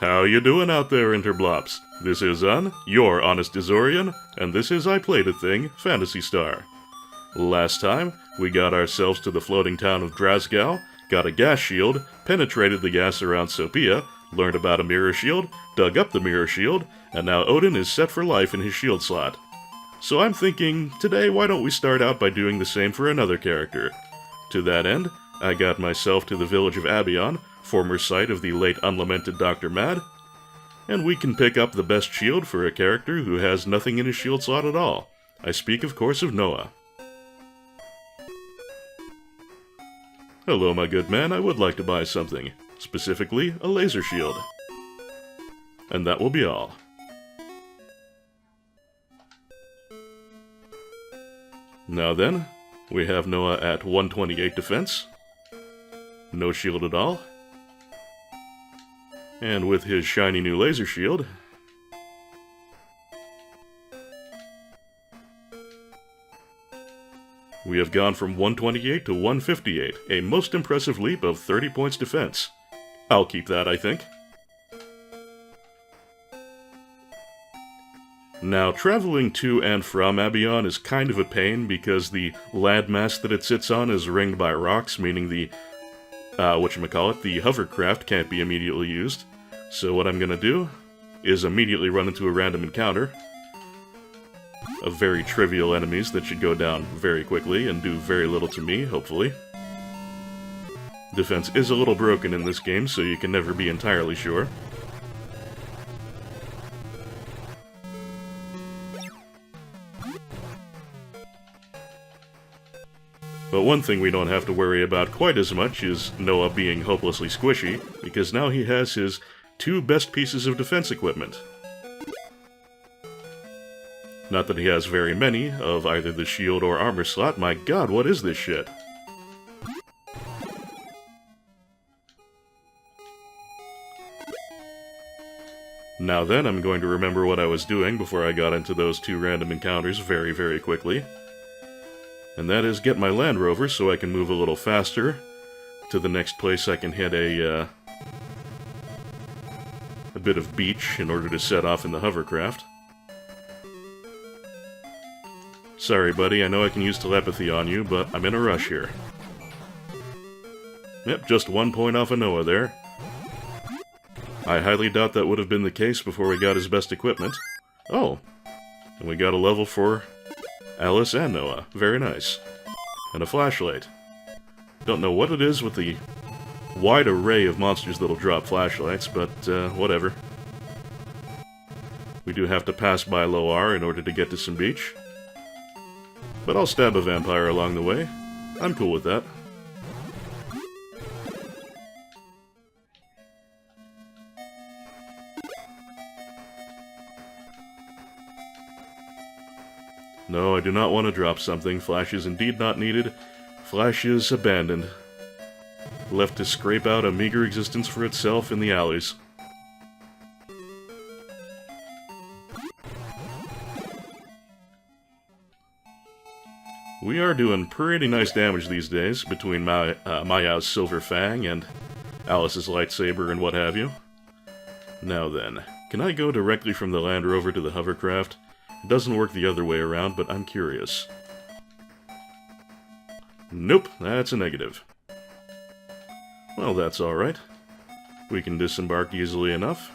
How you doing out there, Interblops? This is your Honest Azorian, and this is I Played a Thing, Phantasy Star. Last time, we got ourselves to the floating town of Drazgal, got a gas shield, penetrated the gas around Sophia, learned about a mirror shield, dug up the mirror shield, and now Odin is set for life in his shield slot. So I'm thinking, today why don't we start out by doing the same for another character? To that end, I got myself to the village of Abion, former site of the late unlamented Dr. Mad, and we can pick up the best shield for a character who has nothing in his shield slot at all. I speak, of course, of Noah. Hello, my good man, I would like to buy something. Specifically, a laser shield. And that will be all. Now then, we have Noah at 128 defense. No shield at all. And with his shiny new laser shield, we have gone from 128 to 158, a most impressive leap of 30 points defense. I'll keep that, I think. Now, traveling to and from Abion is kind of a pain because the landmass that it sits on is ringed by rocks, meaning the, the hovercraft can't be immediately used. So what I'm gonna do is immediately run into a random encounter of very trivial enemies that should go down very quickly and do very little to me, hopefully. Defense is a little broken in this game, so you can never be entirely sure. But one thing we don't have to worry about quite as much is Noah being hopelessly squishy, because now he has his two best pieces of defense equipment. Not that he has very many of either the shield or armor slot. My god, what is this shit? Now then, I'm going to remember what I was doing before I got into those two random encounters very, very quickly. And that is get my Land Rover so I can move a little faster to the next place I can hit a bit of beach in order to set off in the hovercraft. Sorry, buddy, I know I can use telepathy on you, but I'm in a rush here. Yep, just 1 point off of Noah there. I highly doubt that would have been the case before we got his best equipment. Oh, and we got a level for Alice and Noah. Very nice. And a flashlight. Don't know what it is with the wide array of monsters that'll drop flashlights, but whatever. We do have to pass by Loar in order to get to some beach. But I'll stab a vampire along the way. I'm cool with that. No, I do not want to drop something. Flash is indeed not needed. Flash is abandoned. Left to scrape out a meager existence for itself in the alleys. We are doing pretty nice damage these days between Maya's Silver Fang and Alice's lightsaber and what have you. Now then, can I go directly from the Land Rover to the hovercraft? It doesn't work the other way around, but I'm curious. Nope, that's a negative. Well, that's alright. We can disembark easily enough.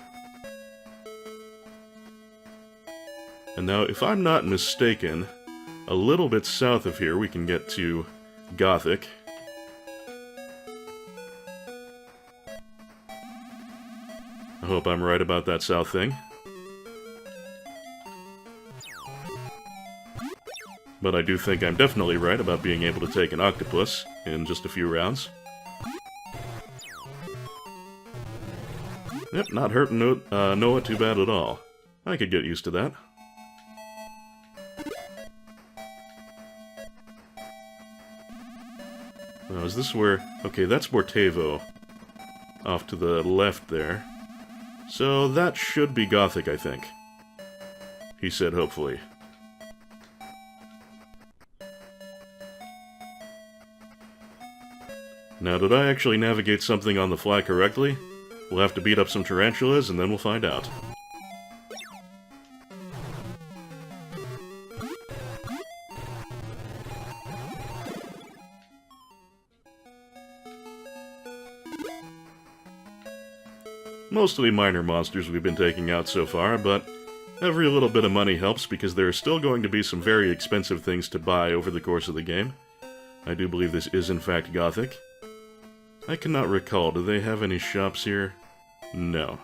And now, if I'm not mistaken, a little bit south of here we can get to Gothic. I hope I'm right about that south thing. But I do think I'm definitely right about being able to take an octopus in just a few rounds. Yep, not hurting Noah too bad at all. I could get used to that. Now, is this where... Okay, that's Bortevo. Off to the left there. So that should be Gothic, I think. He said, hopefully. Now, did I actually navigate something on the fly correctly? We'll have to beat up some tarantulas, and then we'll find out. Mostly minor monsters we've been taking out so far, but every little bit of money helps because there are still going to be some very expensive things to buy over the course of the game. I do believe this is in fact Gothic. I cannot recall, do they have any shops here? No.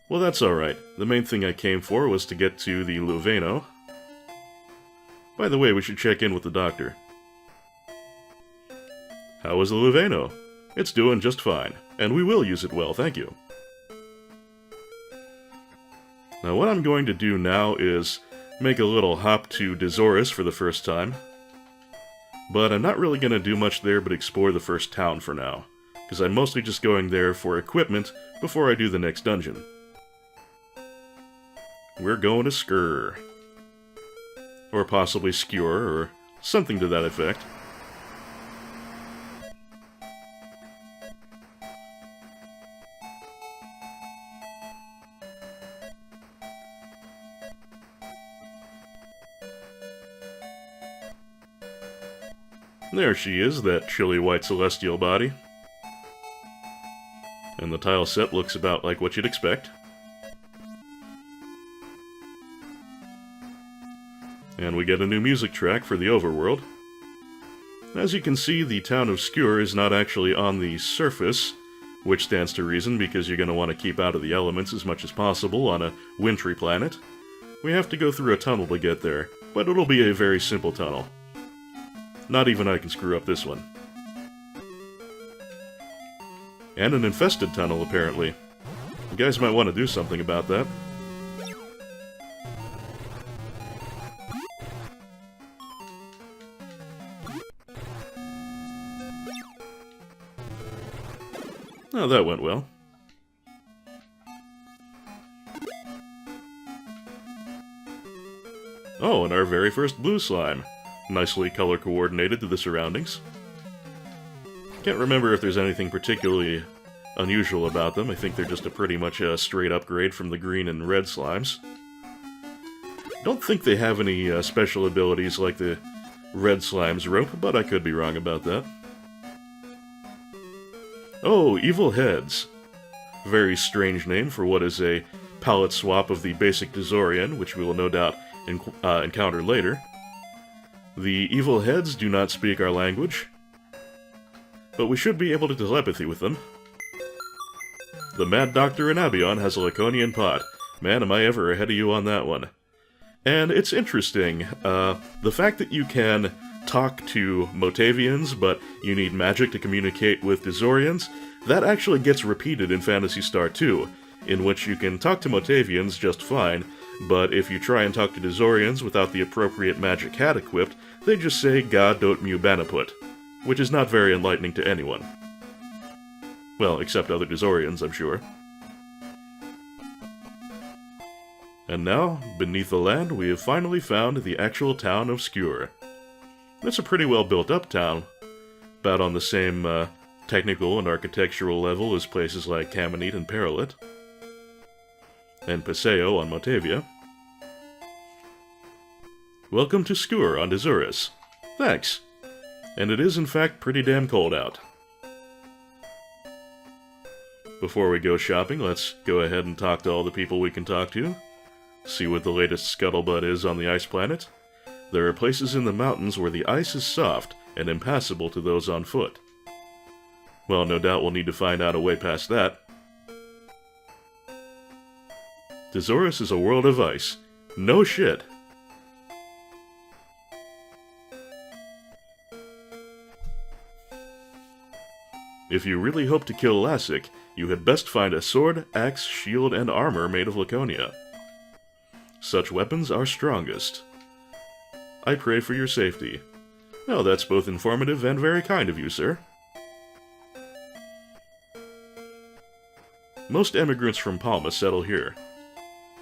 Well, that's alright. The main thing I came for was to get to the Luveno. By the way, we should check in with the doctor. How is the Luveno? It's doing just fine, and we will use it well, thank you. Now what I'm going to do now is make a little hop to Dezoris for the first time. But I'm not really going to do much there but explore the first town for now, because I'm mostly just going there for equipment before I do the next dungeon. We're going to Skur. Or possibly Skewer, or something to that effect. There she is, that chilly white celestial body. And the tile set looks about like what you'd expect. And we get a new music track for the overworld. As you can see, the town of Skur is not actually on the surface, which stands to reason because you're going to want to keep out of the elements as much as possible on a wintry planet. We have to go through a tunnel to get there, but it'll be a very simple tunnel. Not even I can screw up this one. And an infested tunnel, apparently. You guys might want to do something about that. Oh, that went well. Oh, and our very first blue slime. Nicely color-coordinated to the surroundings. Can't remember if there's anything particularly unusual about them. I think they're just a pretty much a straight upgrade from the green and red slimes. Don't think they have any special abilities like the red slime's rope, but I could be wrong about that. Oh, Evil Heads. Very strange name for what is a palette swap of the basic Dezorian, which we will no doubt encounter later. The Evil Heads do not speak our language, but we should be able to telepathy with them. The Mad Doctor in Abion has a Laconian pot. Man, am I ever ahead of you on that one. And it's interesting, the fact that you can talk to Motavians, but you need magic to communicate with Dezorians, that actually gets repeated in Phantasy Star 2, in which you can talk to Motavians just fine, but if you try and talk to Dezorians without the appropriate magic hat equipped, they just say, God don't mu banaput, which is not very enlightening to anyone. Well, except other Dezorians, I'm sure. And now, beneath the land, we have finally found the actual town of Skur. It's a pretty well built up town, about on the same technical and architectural level as places like Caminite and Perilit, and Paseo on Motavia. Welcome to Skur on Dezoris. Thanks. And it is in fact pretty damn cold out. Before we go shopping, let's go ahead and talk to all the people we can talk to. See what the latest scuttlebutt is on the ice planet. There are places in the mountains where the ice is soft and impassable to those on foot. Well, no doubt we'll need to find out a way past that. Dezoris is a world of ice. No shit. If you really hope to kill Lassic, you had best find a sword, axe, shield, and armor made of Laconia. Such weapons are strongest. I pray for your safety. Well, that's both informative and very kind of you, sir. Most emigrants from Palma settle here.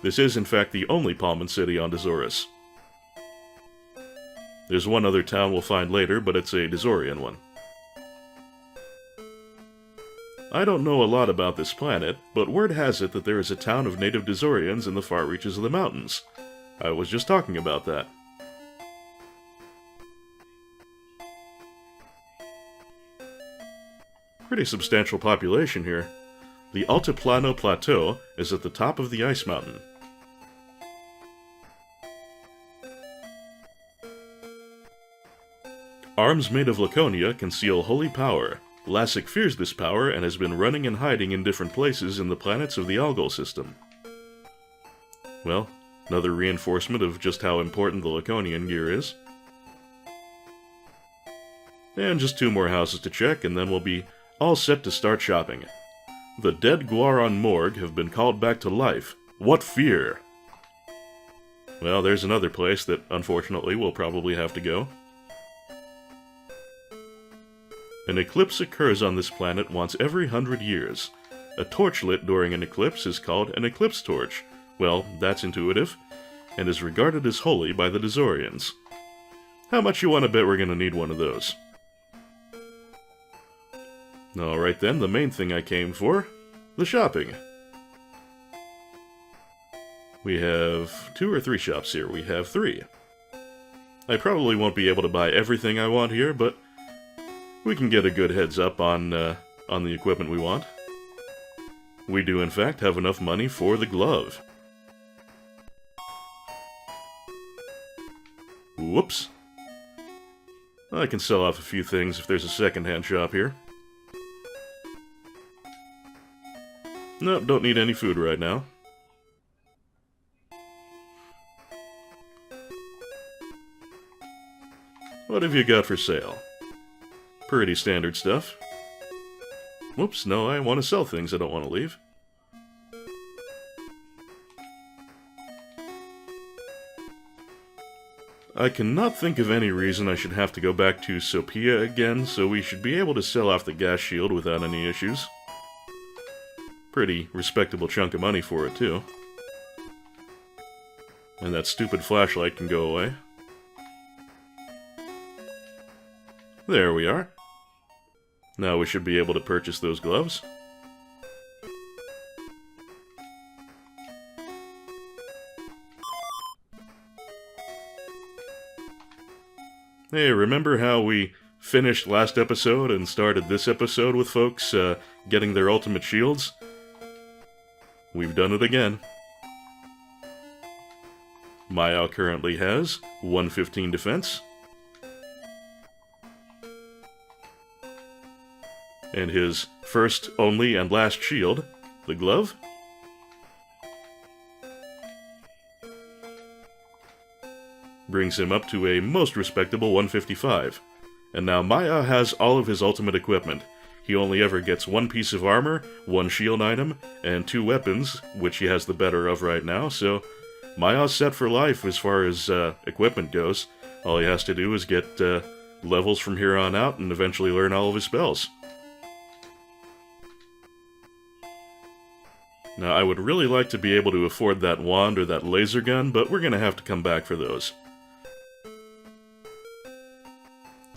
This is, in fact, the only Palman city on Dezoris. There's one other town we'll find later, but it's a Dezorian one. I don't know a lot about this planet, but word has it that there is a town of native Dizorians in the far reaches of the mountains. I was just talking about that. Pretty substantial population here. The Altiplano Plateau is at the top of the ice mountain. Arms made of Laconia conceal holy power. Lassic fears this power and has been running and hiding in different places in the planets of the Algol system. Well, another reinforcement of just how important the Laconian gear is. And just 2 more houses to check, and then we'll be all set to start shopping. The dead Guaron Morgue have been called back to life. What fear! Well, there's another place that, unfortunately, we'll probably have to go. An eclipse occurs on this planet once every 100 years. A torch lit during an eclipse is called an eclipse torch. Well, that's intuitive, and is regarded as holy by the Dizorians. How much you want to bet we're going to need one of those? Alright then, the main thing I came for, the shopping. We have 2 or 3 shops here. We have 3. I probably won't be able to buy everything I want here, but we can get a good heads up on the equipment we want. We do in fact have enough money for the glove. Whoops. I can sell off a few things if there's a second-hand shop here. Nope, don't need any food right now. What have you got for sale? Pretty standard stuff. Whoops, no, I want to sell things I don't want to leave. I cannot think of any reason I should have to go back to Sophia again, so we should be able to sell off the gas shield without any issues. Pretty respectable chunk of money for it, too. And that stupid flashlight can go away. There we are. Now we should be able to purchase those gloves. Hey, remember how we finished last episode and started this episode with folks getting their ultimate shields? We've done it again. Maya currently has 115 defense. And his first, only, and last shield, the glove, brings him up to a most respectable 155. And now Maya has all of his ultimate equipment. He only ever gets 1 piece of armor, 1 shield item, and 2 weapons, which he has the better of right now, so Maya's set for life as far as equipment goes. All he has to do is get levels from here on out and eventually learn all of his spells. Now, I would really like to be able to afford that wand or that laser gun, but we're going to have to come back for those.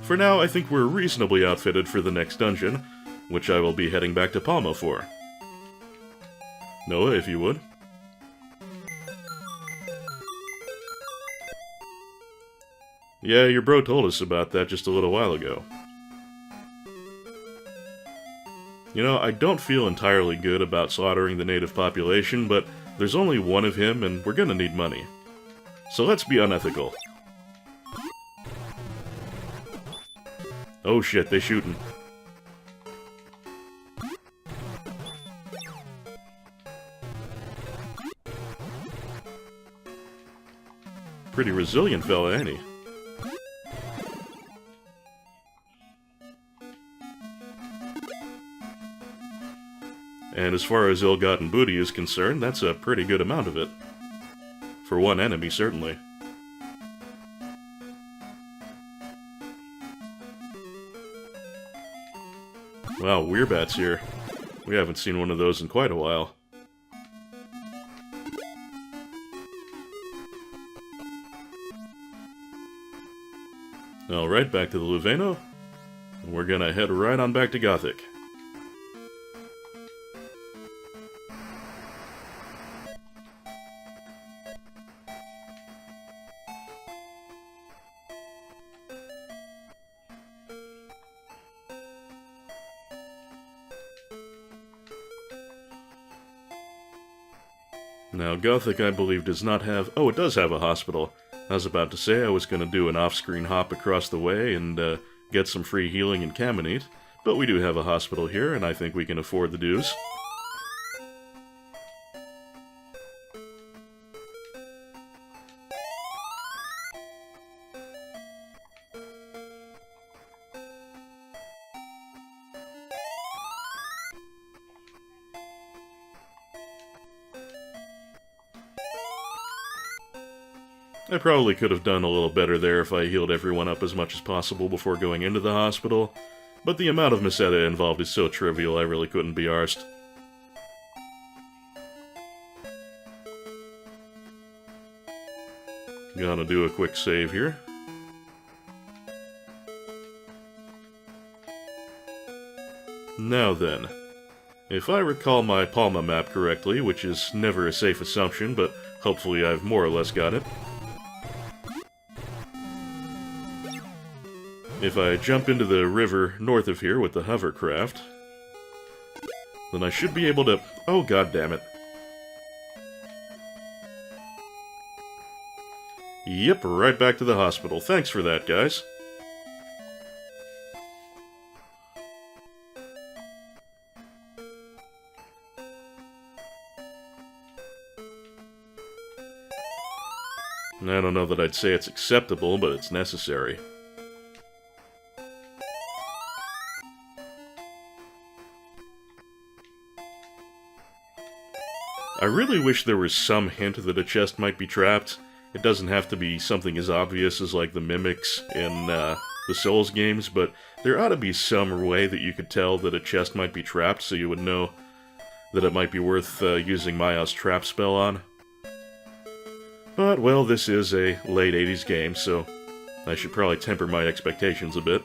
For now, I think we're reasonably outfitted for the next dungeon, which I will be heading back to Palma for. Noah, if you would. Yeah, your bro told us about that just a little while ago. You know, I don't feel entirely good about slaughtering the native population, but there's only one of him and we're gonna need money. So let's be unethical. Oh shit, they shootin'. Pretty resilient fella, ain't he? And as far as ill-gotten booty is concerned, that's a pretty good amount of it. For one enemy, certainly. Wow, Weirbat's here. We haven't seen one of those in quite a while. Alright, back to the Luveno. We're gonna head right on back to Gothic. Now, Gothic, I believe, does not have... Oh, it does have a hospital. I was about to say I was going to do an off-screen hop across the way and get some free healing in Caminite, but we do have a hospital here, and I think we can afford the dues. I probably could have done a little better there if I healed everyone up as much as possible before going into the hospital, but the amount of Meseta involved is so trivial I really couldn't be arsed. Gonna do a quick save here. Now then, if I recall my Palma map correctly, which is never a safe assumption, but hopefully I've more or less got it. If I jump into the river north of here with the hovercraft, then I should be able to... Oh, god damn it. Yep, right back to the hospital. Thanks for that, guys. I don't know that I'd say it's acceptable, but it's necessary. I really wish there was some hint that a chest might be trapped. It doesn't have to be something as obvious as like the mimics in the Souls games, but there ought to be some way that you could tell that a chest might be trapped so you would know that it might be worth using Maya's trap spell on. But, well, this is a late 80s game, so I should probably temper my expectations a bit.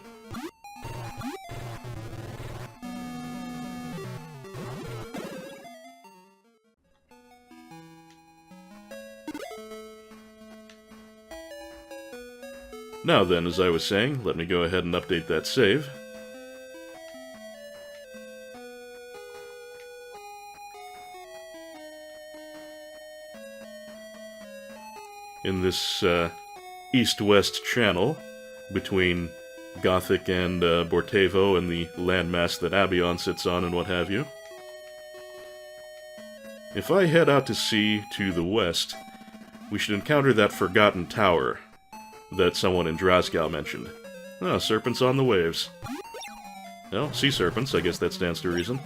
Now then, as I was saying, let me go ahead and update that save. In this east-west channel between Gothic and Bortevo and the landmass that Abion sits on and what have you. If I head out to sea to the west, we should encounter that forgotten tower that someone in Drasgal mentioned. Ah, serpents on the waves. Well, sea serpents, I guess that stands to reason.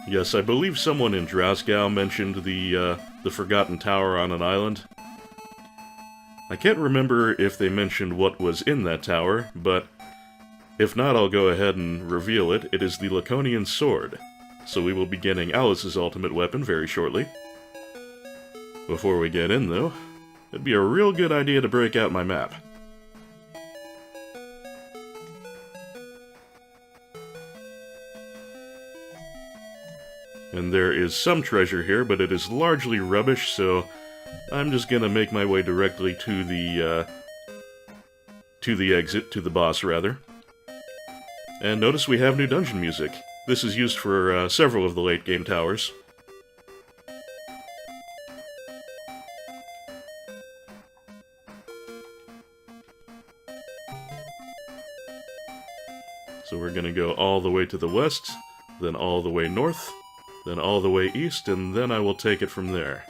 Yes, I believe someone in Drasgal mentioned the Forgotten Tower on an island. I can't remember if they mentioned what was in that tower, but if not, I'll go ahead and reveal it. It is the Laconian Sword, so we will be getting Alice's ultimate weapon very shortly. Before we get in, though, it'd be a real good idea to break out my map. And there is some treasure here, but it is largely rubbish, so I'm just gonna make my way directly to the exit, to the boss, rather. And notice we have new dungeon music. This is used for several of the late-game towers. So we're gonna go all the way to the west, then all the way north, then all the way east, and then I will take it from there.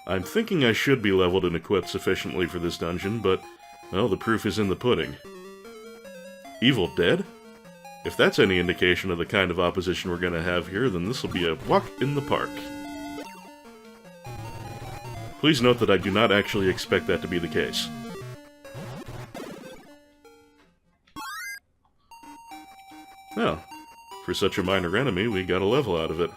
I'm thinking I should be leveled and equipped sufficiently for this dungeon, but, well, the proof is in the pudding. Evil Dead? If that's any indication of the kind of opposition we're gonna have here, then this will be a walk in the park. Please note that I do not actually expect that to be the case. Well, for such a minor enemy, we got a level out of it.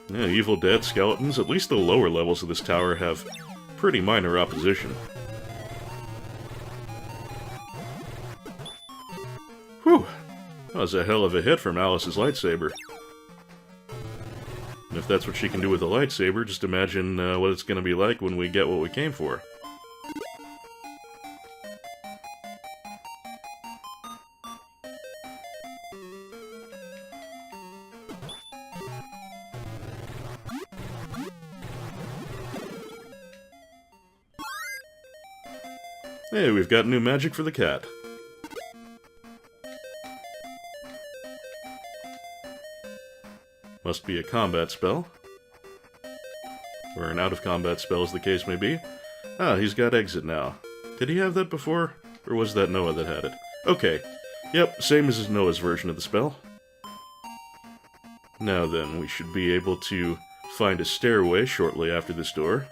Yeah, Evil Dead, skeletons, at least the lower levels of this tower have pretty minor opposition. Whew! That was a hell of a hit from Alice's lightsaber. And if that's what she can do with a lightsaber, just imagine what it's going to be like when we get what we came for. Hey, we've got new magic for the cat. Must be a combat spell. Or an out-of-combat spell, as the case may be. Ah, he's got exit now. Did he have that before? Or was that Noah that had it? Okay. Yep, same as Noah's version of the spell. Now then, we should be able to find a stairway shortly after this door.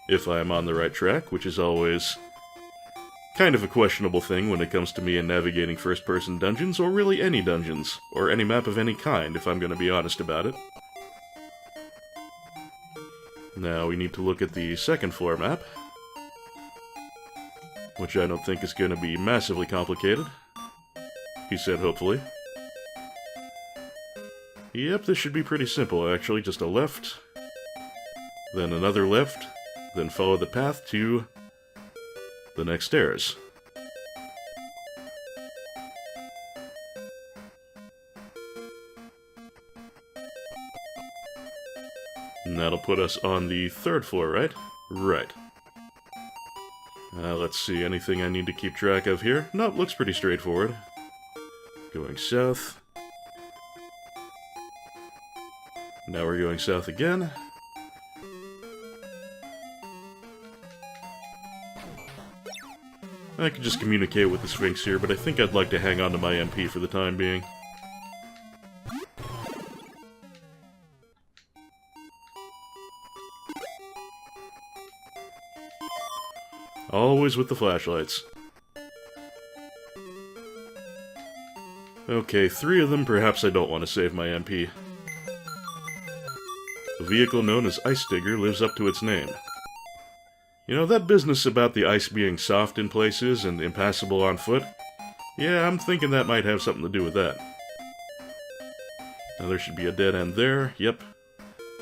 If I am on the right track, which is always kind of a questionable thing when it comes to me and navigating first-person dungeons, or really any dungeons, or any map of any kind, if I'm going to be honest about it. Now we need to look at the second floor map, which I don't think is going to be massively complicated. He said hopefully. Yep, this should be pretty simple actually, just a left, then another left, then follow the path to the next stairs. And that'll put us on the third floor, right? Right. Let's see, anything I need to keep track of here? Nope, looks pretty straightforward. Going south. Now we're going south again. I could just communicate with the Sphinx here, but I think I'd like to hang on to my MP for the time being. Always with the flashlights. Okay, 3 of them, perhaps I don't want to save my MP. The vehicle known as Ice Digger lives up to its name. You know, that business about the ice being soft in places and impassable on foot? Yeah, I'm thinking that might have something to do with that. Now there should be a dead end there, yep.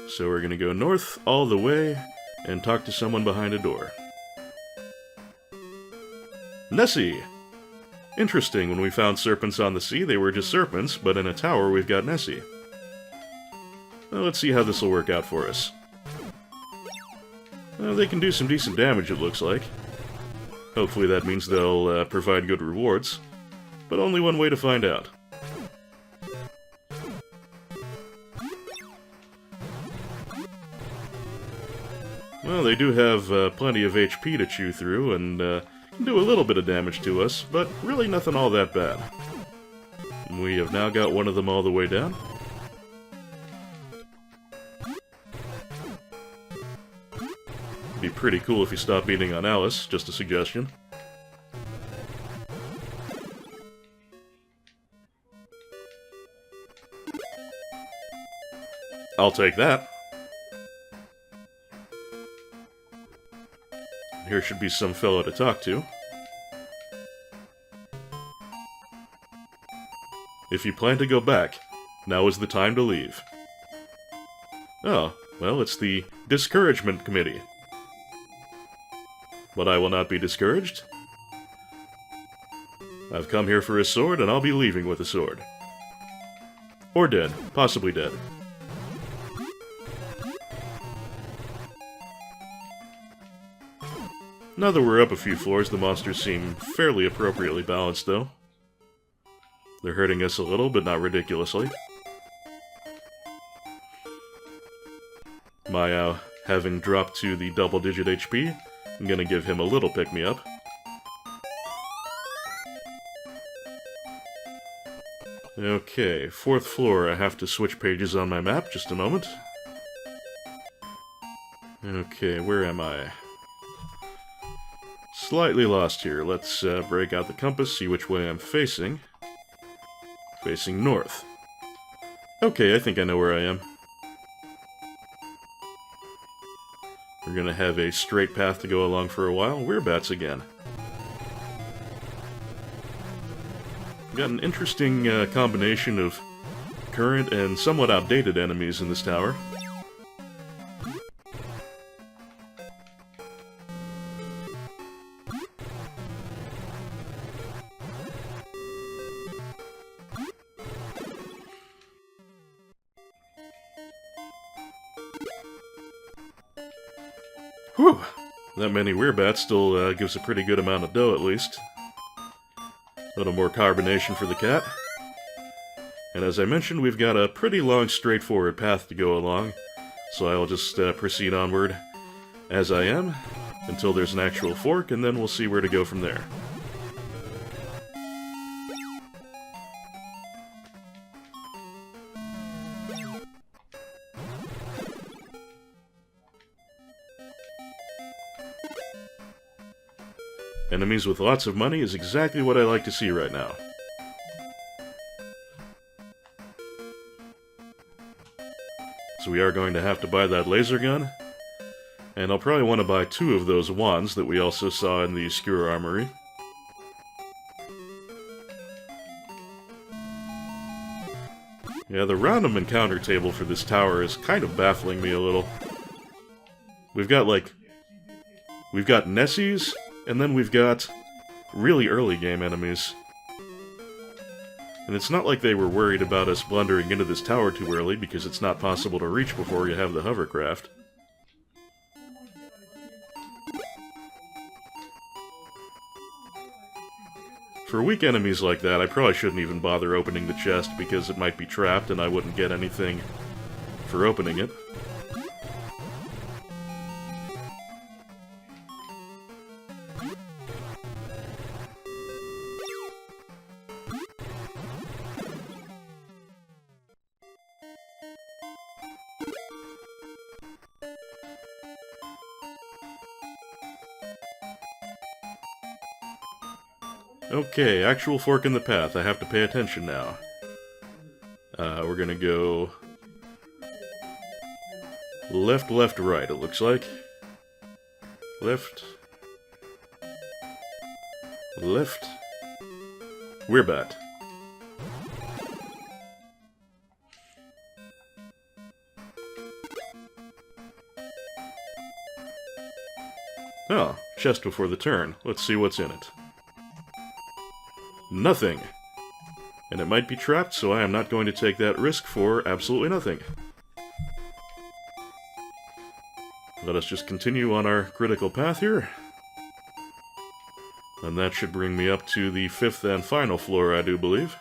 So we're gonna go north all the way and talk to someone behind a door. Nessie! Interesting, when we found serpents on the sea, they were just serpents, but in a tower we've got Nessie. Well, let's see how this will work out for us. Well, they can do some decent damage, it looks like. Hopefully that means they'll provide good rewards. But only one way to find out. Well, they do have plenty of HP to chew through, and can do a little bit of damage to us, but really nothing all that bad. We have now got one of them all the way down. Be pretty cool if you stop beating on Alice, just a suggestion. I'll take that. Here should be some fellow to talk to. If you plan to go back, now is the time to leave. Oh, well, it's the Discouragement Committee. But I will not be discouraged. I've come here for a sword, and I'll be leaving with a sword. Or dead. Possibly dead. Now that we're up a few floors, the monsters seem fairly appropriately balanced, though. They're hurting us a little, but not ridiculously. Maya, having dropped to the double-digit HP, I'm gonna give him a little pick-me-up. Okay, 4th floor. I have to switch pages on my map. Just a moment. Okay, where am I? Slightly lost here. Let's break out the compass, see which way I'm facing. Facing north. Okay, I think I know where I am. We're gonna have a straight path to go along for a while. We're bats again. Got an interesting combination of current and somewhat outdated enemies in this tower. Whew! That many Werebats still gives a pretty good amount of dough, at least. A little more carbonation for the cat. And as I mentioned, we've got a pretty long, straightforward path to go along, so I'll just proceed onward as I am, until there's an actual fork, and then we'll see where to go from there. Enemies with lots of money is exactly what I like to see right now. So we are going to have to buy that laser gun, and I'll probably want to buy 2 of those wands that we also saw in the Skewer Armory. Yeah, the random encounter table for this tower is kind of baffling me a little. We've got Nessies, and then we've got really early game enemies. And it's not like they were worried about us blundering into this tower too early, because it's not possible to reach before you have the hovercraft. For weak enemies like that, I probably shouldn't even bother opening the chest, because it might be trapped and I wouldn't get anything for opening it. Okay, actual fork in the path. I have to pay attention now. We're gonna go left, left, right, it looks like. Left. Left. Werebat. Oh, chest before the turn. Let's see what's in it. Nothing. And it might be trapped, so I am not going to take that risk for absolutely nothing. Let us just continue on our critical path here. And that should bring me up to the 5th and final floor, I do believe.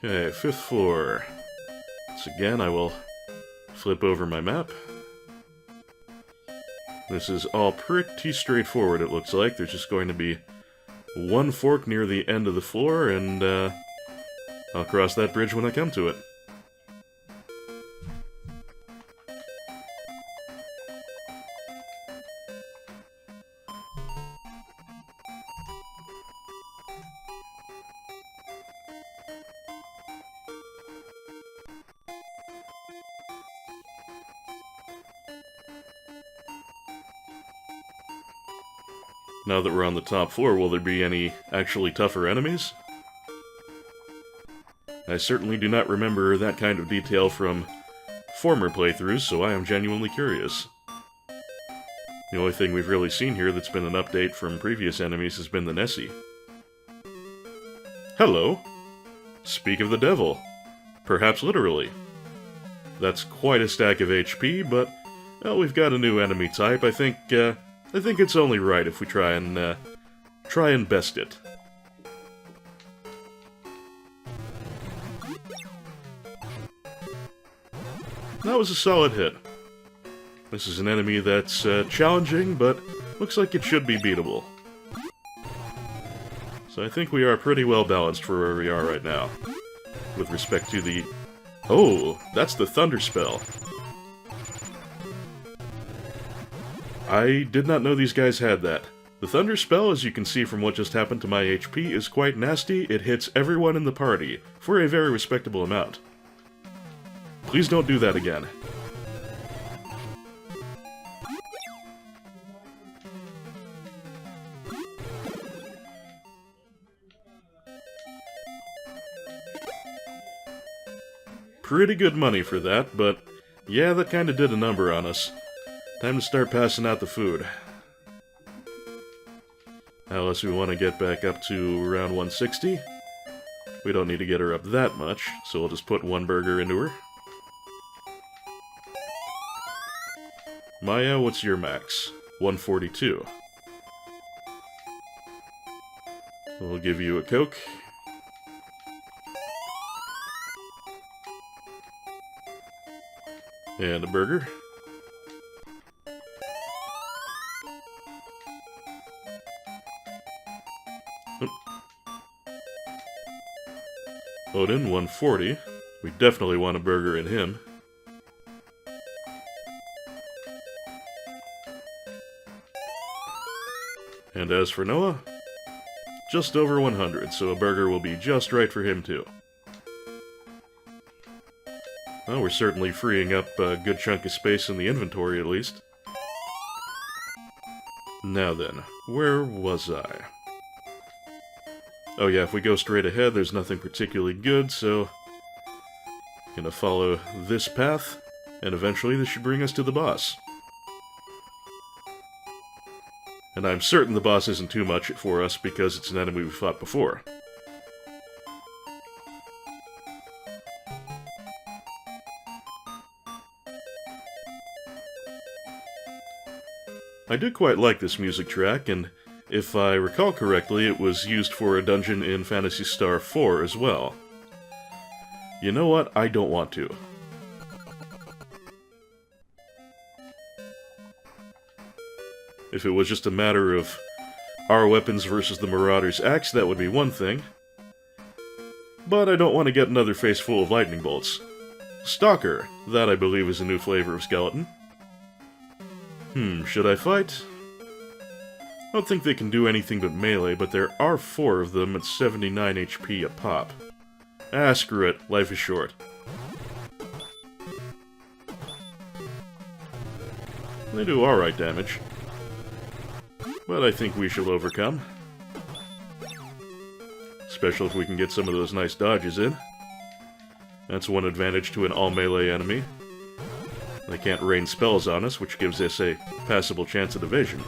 Okay, 5th floor. Once again, I will flip over my map. This is all pretty straightforward, it looks like. There's just going to be one fork near the end of the floor, and I'll cross that bridge when I come to it. Now that we're on the top floor, will there be any actually tougher enemies? I certainly do not remember that kind of detail from former playthroughs, so I am genuinely curious. The only thing we've really seen here that's been an update from previous enemies has been the Nessie. Hello! Speak of the devil. Perhaps literally. That's quite a stack of HP, but, well, we've got a new enemy type. I think it's only right if we try and best it. That was a solid hit. This is an enemy that's challenging, but looks like it should be beatable. So I think we are pretty well balanced for where we are right now, with respect to the... Oh, that's the Thunder Spell. I did not know these guys had that. The Thunder Spell, as you can see from what just happened to my HP, is quite nasty. It hits everyone in the party, for a very respectable amount. Please don't do that again. pretty good money for that, but yeah, that kinda did a number on us. Time to start passing out the food. Unless we want to get back up to around 160. We don't need to get her up that much, so we'll just put one burger into her. Maya, what's your max? 142. We'll give you a Coke. And a burger. Odin, 140. We definitely want a burger in him. And as for Noah, just over 100, so a burger will be just right for him too. Well, we're certainly freeing up a good chunk of space in the inventory at least. Now then, where was I? Oh yeah, if we go straight ahead, there's nothing particularly good, so gonna follow this path, and eventually this should bring us to the boss. And I'm certain the boss isn't too much for us because it's an enemy we fought before. I do quite like this music track, and if I recall correctly, it was used for a dungeon in Phantasy Star 4 as well. You know what? I don't want to. If it was just a matter of our weapons versus the Marauder's axe, that would be one thing. But I don't want to get another face full of lightning bolts. Stalker, that I believe is a new flavor of skeleton. Should I fight? I don't think they can do anything but melee, but there are 4 of them at 79 HP a pop. Ah, screw it. Life is short. They do alright damage. But I think we shall overcome. Especially if we can get some of those nice dodges in. That's one advantage to an all-melee enemy. They can't rain spells on us, which gives us a passable chance at evasion.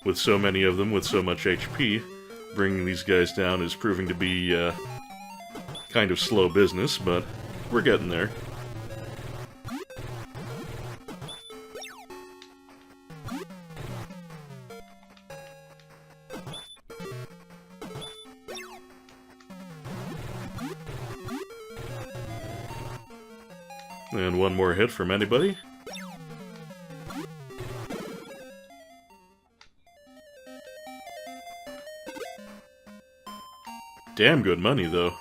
With so many of them with so much HP, bringing these guys down is proving to be kind of slow business, but we're getting there. And one more hit from anybody. Damn good money, though.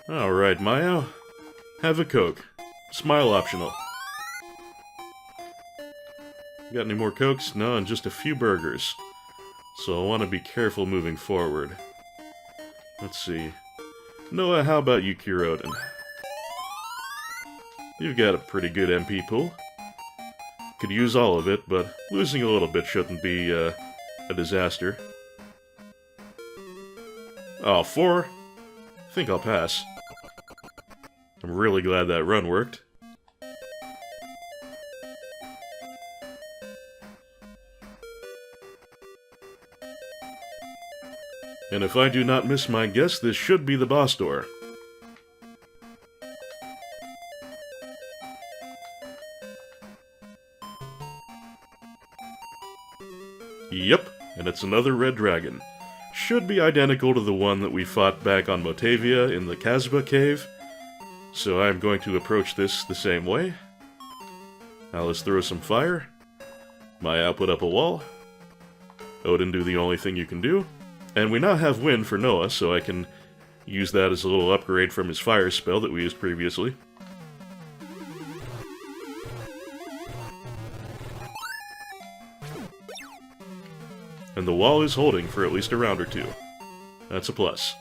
Alright, Mayo. Have a Coke. Smile optional. Got any more Cokes? No, and just a few burgers. So I want to be careful moving forward. Let's see. Noah, how about you cure Odin? You've got a pretty good MP pool. Could use all of it, but losing a little bit shouldn't be a disaster. Oh, 4? I think I'll pass. I'm really glad that run worked. And if I do not miss my guess, this should be the boss door. Yep, and it's another red dragon. Should be identical to the one that we fought back on Motavia in the Casbah cave. So I'm going to approach this the same way. Now let's throw some fire. Maya put up a wall. Odin, do the only thing you can do. And we now have wind for Noah, so I can use that as a little upgrade from his fire spell that we used previously. and the wall is holding for at least a round or two. That's a plus.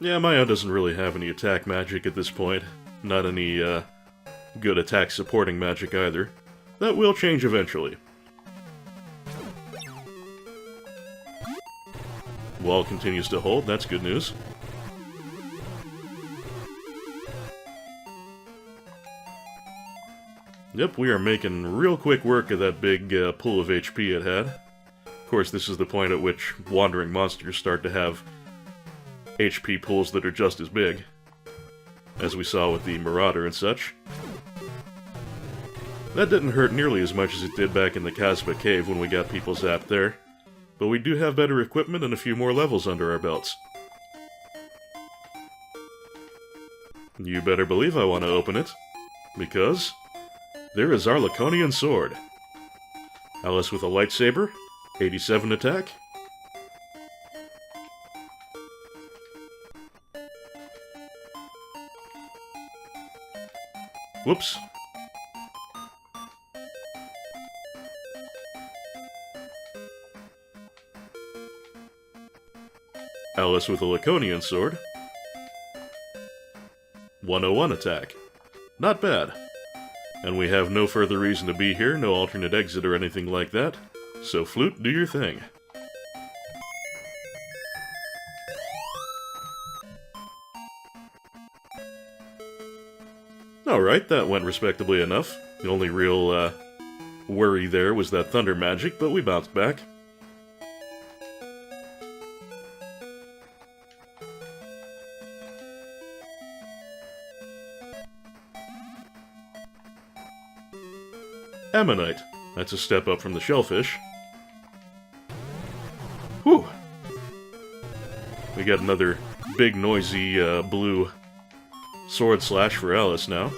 Yeah, Maya doesn't really have any attack magic at this point. Not any, good attack supporting magic either. That will change eventually. Wall continues to hold, that's good news. Yep, we are making real quick work of that big pool of HP it had. Of course, this is the point at which wandering monsters start to have HP pools that are just as big, as we saw with the Marauder and such. That didn't hurt nearly as much as it did back in the Casbah Cave when we got people zapped there, but we do have better equipment and a few more levels under our belts. You better believe I want to open it, because there is our Laconian Sword. Alice with a lightsaber, 87 attack. Whoops. Alice with a Laconian Sword. 101 attack. Not bad. And we have no further reason to be here, no alternate exit or anything like that. So Flute, do your thing. Alright, that went respectably enough. The only real, worry there was that thunder magic, but we bounced back. Ammonite. That's a step up from the shellfish. Whew! We got another big, noisy, blue sword slash for Alice now.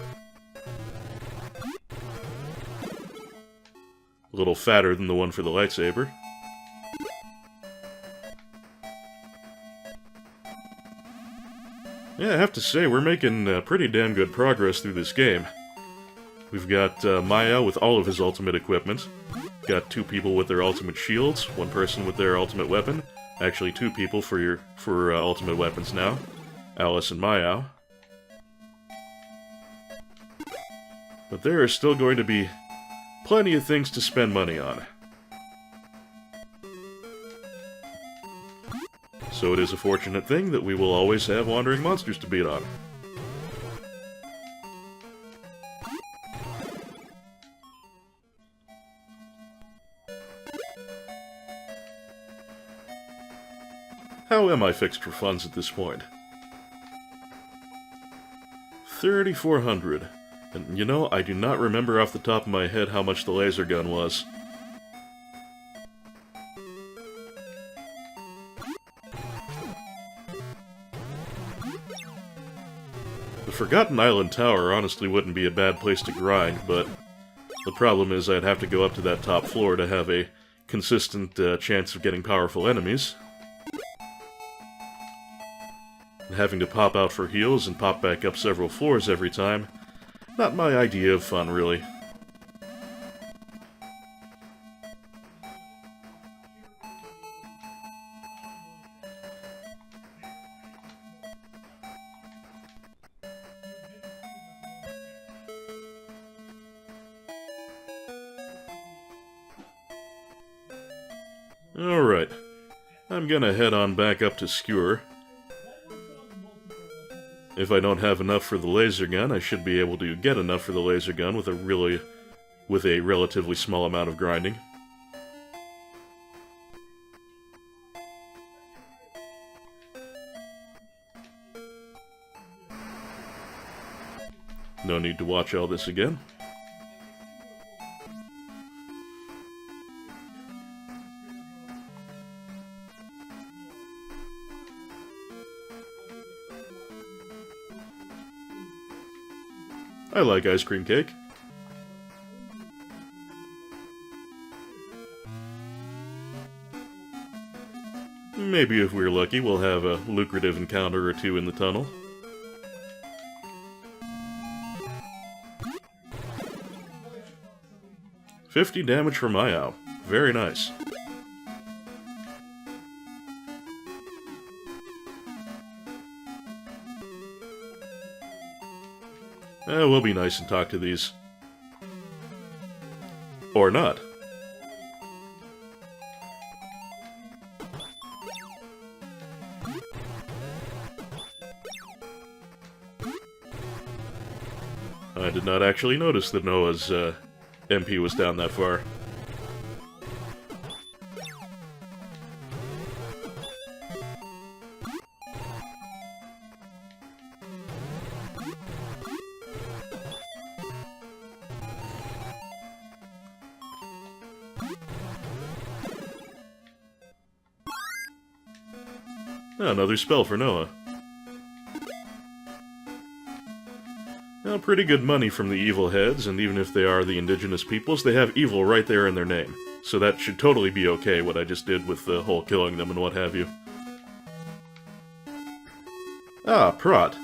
A little fatter than the one for the lightsaber. Yeah, I have to say, we're making pretty damn good progress through this game. We've got Maya with all of his ultimate equipment. Got 2 people with their ultimate shields, 1 person with their ultimate weapon. Actually, 2 people for ultimate weapons now. Alice and Maya. But there are still going to be plenty of things to spend money on. So it is a fortunate thing that we will always have wandering monsters to beat on. How am I fixed for funds at this point? 3,400. And you know, I do not remember off the top of my head how much the laser gun was. The Forgotten Island Tower honestly wouldn't be a bad place to grind, but the problem is I'd have to go up to that top floor to have a consistent chance of getting powerful enemies. And having to pop out for heals and pop back up several floors every time, not my idea of fun, really. Alright. I'm gonna head on back up to Skewer. If I don't have enough for the laser gun, I should be able to get enough for the laser gun with a relatively small amount of grinding. No need to watch all this again. I like ice cream cake. Maybe if we're lucky, we'll have a lucrative encounter or 2 in the tunnel. 50 damage from Mayao. Very nice. We'll be nice and talk to these. Or not. I did not actually notice that Noah's MP was down that far. Another spell for Noah. Now, pretty good money from the evil heads, and even if they are the indigenous peoples, they have evil right there in their name. So that should totally be okay, what I just did with the whole killing them and what have you. Ah, Prot.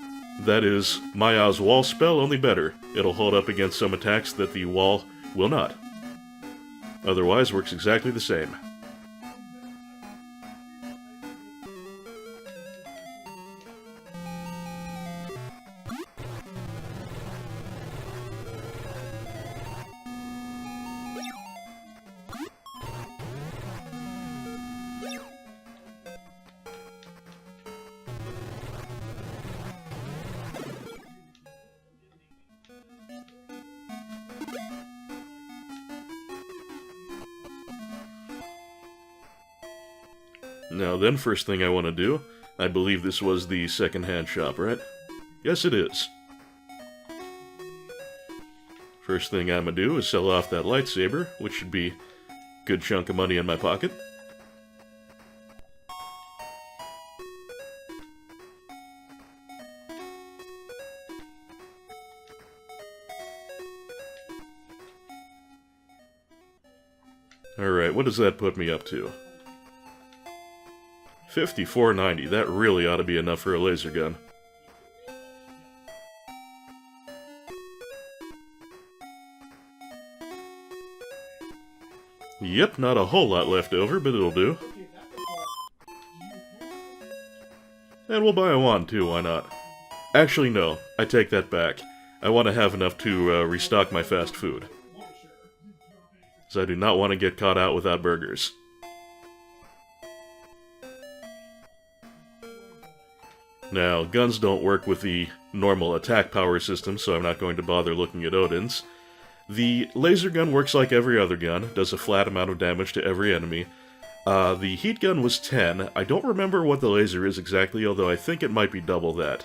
That is Maya's wall spell, only better. It'll hold up against some attacks that the wall will not. Otherwise, works exactly the same. Now then, first thing I want to do, I believe this was the second-hand shop, right? Yes, it is. First thing I'm gonna do is sell off that lightsaber, which should be a good chunk of money in my pocket. Alright, what does that put me up to? 54.90, that really ought to be enough for a laser gun. Yep, not a whole lot left over, but it'll do. And we'll buy a wand too, why not? Actually, no, I take that back. I want to have enough to restock my fast food. So I do not want to get caught out without burgers. Now, guns don't work with the normal attack power system, so I'm not going to bother looking at Odin's. The laser gun works like every other gun, does a flat amount of damage to every enemy. The heat gun was 10. I don't remember what the laser is exactly, although I think it might be double that.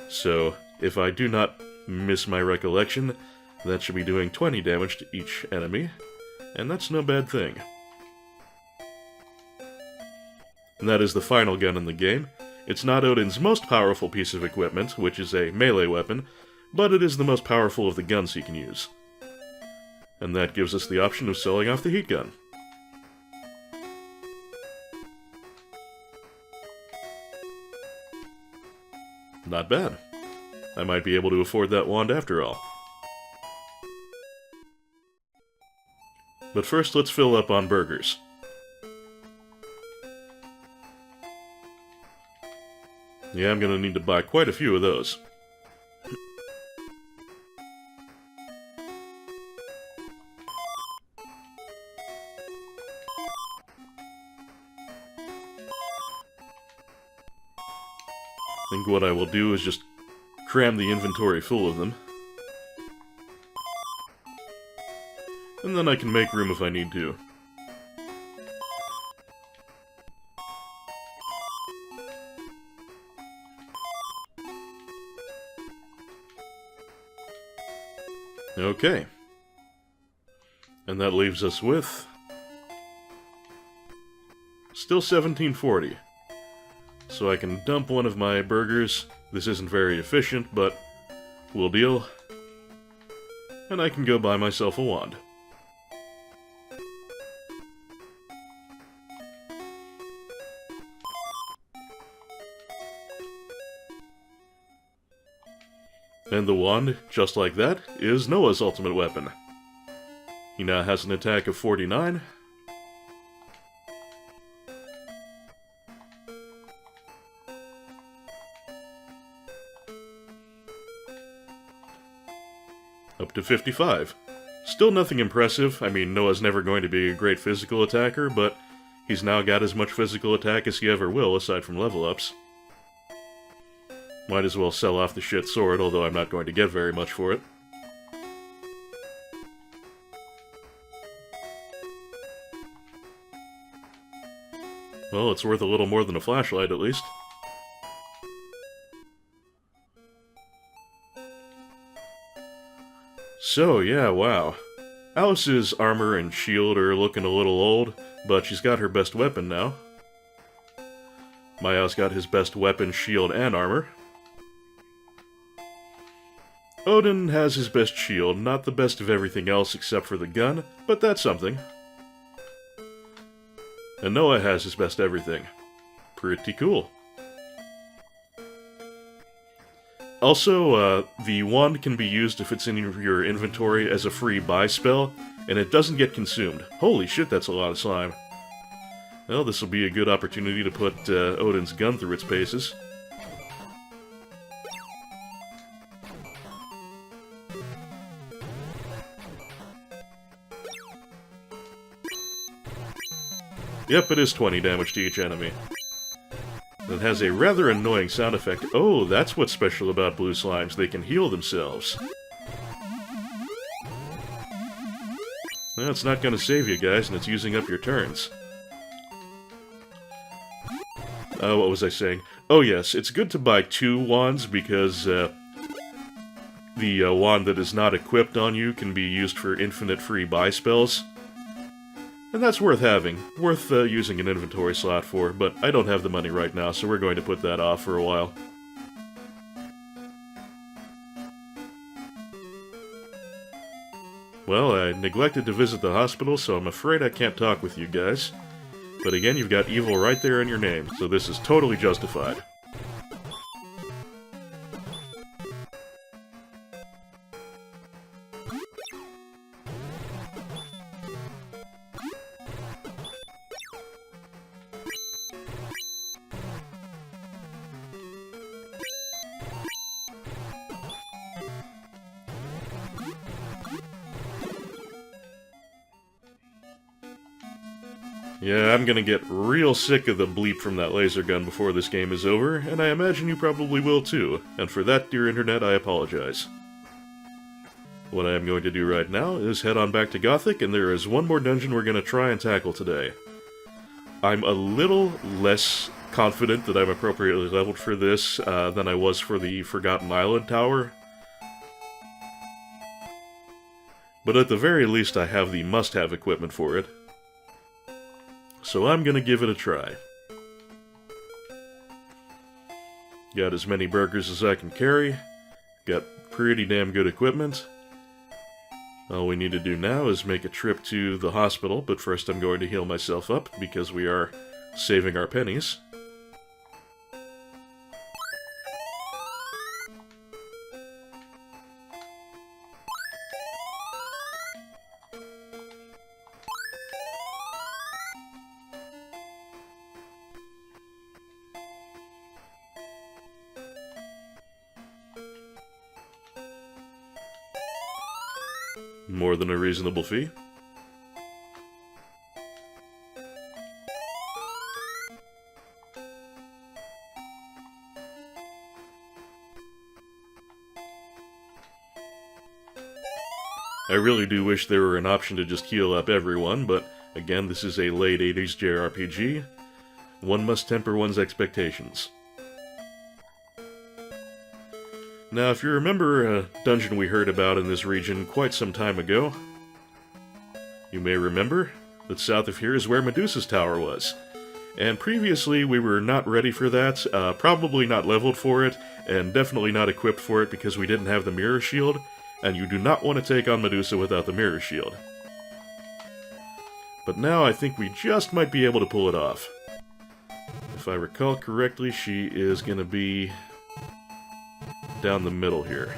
So, if I do not miss my recollection, that should be doing 20 damage to each enemy, and that's no bad thing. And that is the final gun in the game. It's not Odin's most powerful piece of equipment, which is a melee weapon, but it is the most powerful of the guns he can use. And that gives us the option of selling off the heat gun. Not bad. I might be able to afford that wand after all. But first, let's fill up on burgers. Yeah, I'm gonna need to buy quite a few of those. I think what I will do is just cram the inventory full of them. And then I can make room if I need to. Okay. And that leaves us with still 1740. So I can dump one of my burgers. This isn't very efficient, but we'll deal. And I can go buy myself a wand. And the wand, just like that, is Noah's ultimate weapon. He now has an attack of 49. Up to 55. Still nothing impressive. I mean, Noah's never going to be a great physical attacker, but he's now got as much physical attack as he ever will, aside from level ups. Might as well sell off the shit sword, although I'm not going to get very much for it. Well, it's worth a little more than a flashlight, at least. So, yeah, wow. Alice's armor and shield are looking a little old, but she's got her best weapon now. Maya's got his best weapon, shield, and armor. Odin has his best shield, not the best of everything else except for the gun, but that's something. And Noah has his best everything. Pretty cool. Also, the wand can be used if it's in your inventory as a free buy spell, and it doesn't get consumed. Holy shit, that's a lot of slime. Well, this will be a good opportunity to put Odin's gun through its paces. Yep, it is 20 damage to each enemy. It has a rather annoying sound effect. Oh, that's what's special about blue slimes. They can heal themselves. Well, it's not going to save you guys, and it's using up your turns. What was I saying? Oh yes, it's good to buy 2 wands, because the wand that is not equipped on you can be used for infinite free buy spells. And that's worth having, worth using an inventory slot for, but I don't have the money right now, so we're going to put that off for a while. Well, I neglected to visit the hospital, so I'm afraid I can't talk with you guys. But again, you've got evil right there in your name, so this is totally justified. Yeah, I'm gonna get real sick of the bleep from that laser gun before this game is over, and I imagine you probably will too, and for that, dear internet, I apologize. What I am going to do right now is head on back to Gothic, and there is one more dungeon we're gonna try and tackle today. I'm a little less confident that I'm appropriately leveled for this than I was for the Forgotten Island Tower. But at the very least, I have the must-have equipment for it. So I'm gonna give it a try. Got as many burgers as I can carry. Got pretty damn good equipment. All we need to do now is make a trip to the hospital, but first I'm going to heal myself up, because we are saving our pennies. More than a reasonable fee. I really do wish there were an option to just heal up everyone, but again, this is a late 80s JRPG. One must temper one's expectations. Now, if you remember a dungeon we heard about in this region quite some time ago, you may remember that south of here is where Medusa's tower was. And previously we were not ready for that, probably not leveled for it, and definitely not equipped for it because we didn't have the mirror shield, and you do not want to take on Medusa without the mirror shield. But now I think we just might be able to pull it off. If I recall correctly, she is going to be down the middle here.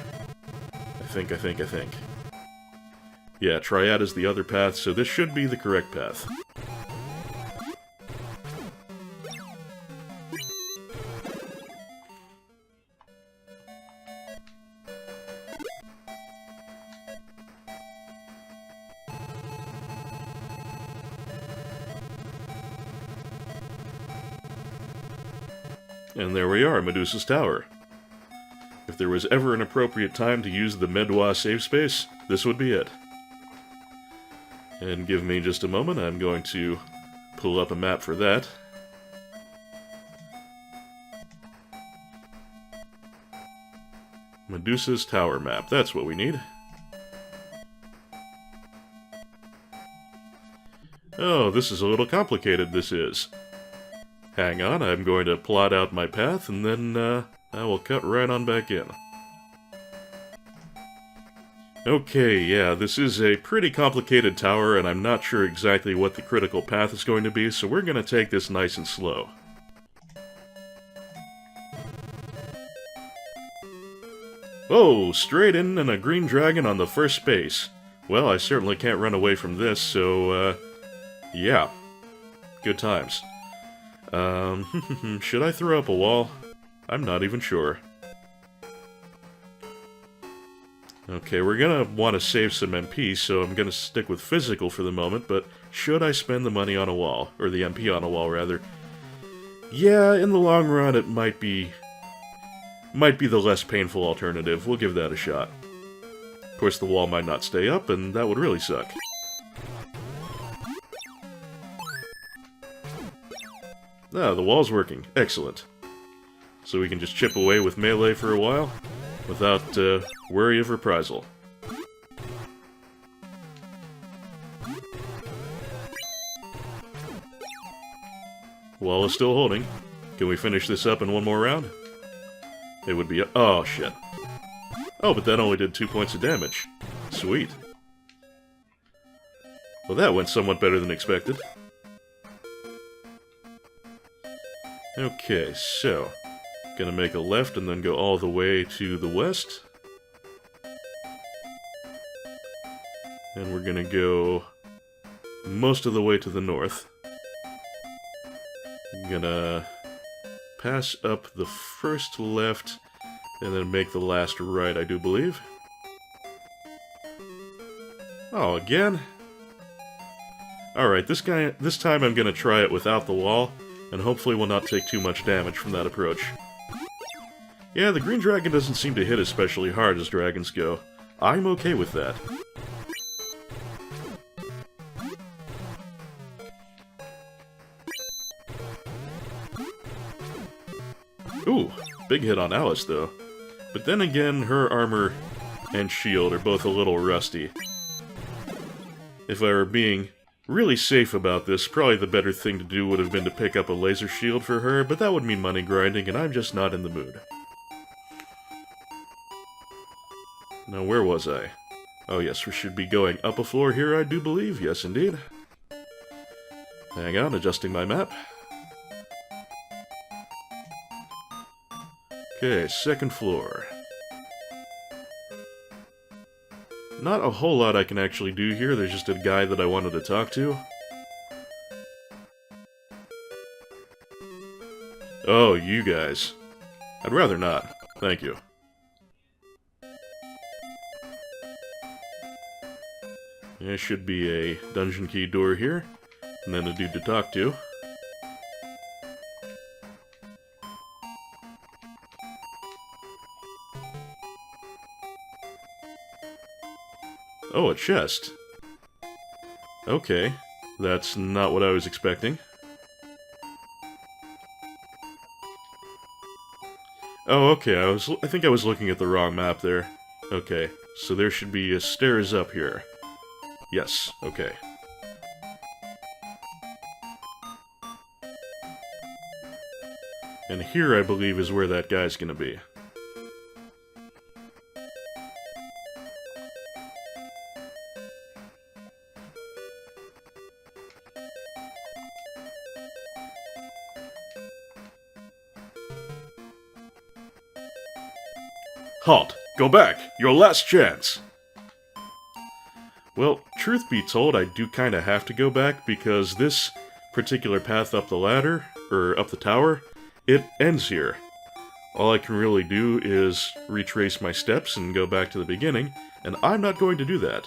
I think. Yeah, Triad is the other path, so this should be the correct path. And there we are, Medusa's Tower. If there was ever an appropriate time to use the Medwa save space, this would be it. And give me just a moment, I'm going to pull up a map for that. Medusa's Tower map, that's what we need. Oh, this is a little complicated, this is. Hang on, I'm going to plot out my path, and then I will cut right on back in. Okay, yeah, this is a pretty complicated tower, and I'm not sure exactly what the critical path is going to be, so we're going to take this nice and slow. Oh, straight in and a green dragon on the first space. Well, I certainly can't run away from this, so, yeah. Good times. Should I throw up a wall? I'm not even sure. Okay, we're gonna want to save some MP, so I'm gonna stick with physical for the moment, but should I spend the money on a wall? Or the MP on a wall, rather? Yeah, in the long run, it might be the less painful alternative. We'll give that a shot. Of course, the wall might not stay up, and that would really suck. Ah, the wall's working. Excellent. So we can just chip away with melee for a while, without worry of reprisal. Wall is still holding. Can we finish this up in one more round? It would be oh, shit. Oh, but that only did 2 points of damage. Sweet. Well, that went somewhat better than expected. Okay, so, gonna make a left and then go all the way to the west. And we're gonna go most of the way to the north. I'm gonna pass up the first left and then make the last right, I do believe. Oh, again? Alright, this time I'm gonna try it without the wall, and hopefully will not take too much damage from that approach. Yeah, the green dragon doesn't seem to hit especially hard as dragons go. I'm okay with that. Ooh, big hit on Alice, though. But then again, her armor and shield are both a little rusty. If I were being really safe about this, probably the better thing to do would have been to pick up a laser shield for her, but that would mean money grinding, and I'm just not in the mood. Now, where was I? Oh yes, we should be going up a floor here, I do believe. Yes, indeed. Hang on, adjusting my map. Okay, second floor. Not a whole lot I can actually do here, there's just a guy that I wanted to talk to. Oh, you guys. I'd rather not. Thank you. There should be a dungeon key door here, and then a dude to talk to. Oh, a chest. Okay, that's not what I was expecting. Oh, okay, I think I was looking at the wrong map there. Okay, so there should be stairs up here. Yes, okay. And here, I believe, is where that guy's gonna be. Halt! Go back! Your last chance! Well, truth be told, I do kind of have to go back because this particular path up the ladder, or up the tower, it ends here. All I can really do is retrace my steps and go back to the beginning, and I'm not going to do that.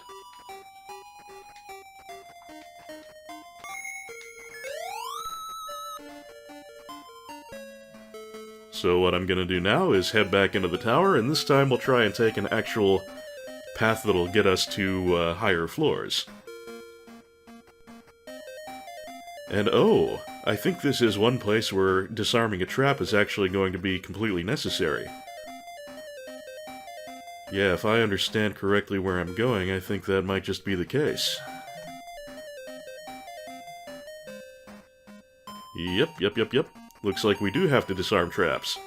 So what I'm gonna do now is head back into the tower, and this time we'll try and take an actual path that'll get us to higher floors. And oh, I think this is one place where disarming a trap is actually going to be completely necessary. Yeah, if I understand correctly where I'm going, I think that might just be the case. Yep. Looks like we do have to disarm traps.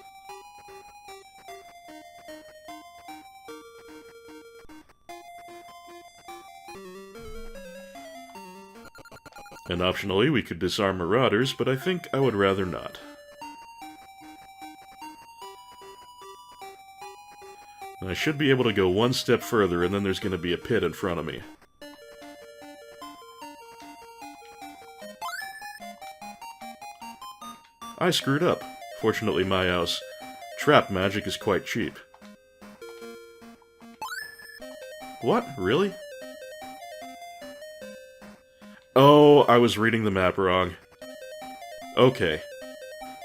And optionally, we could disarm marauders, but I think I would rather not. And I should be able to go one step further, and then there's going to be a pit in front of me. I screwed up. Fortunately, my house trap magic is quite cheap. What? Really? Oh, I was reading the map wrong. Okay.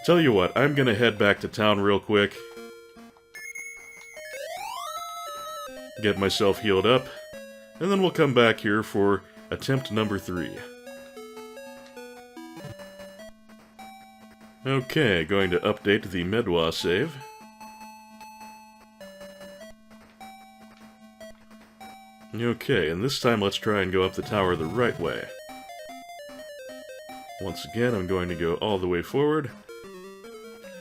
Tell you what, I'm gonna head back to town real quick. Get myself healed up. And then we'll come back here for attempt number 3. Okay, going to update the Medwa save. Okay, and this time let's try and go up the tower the right way. Once again, I'm going to go all the way forward.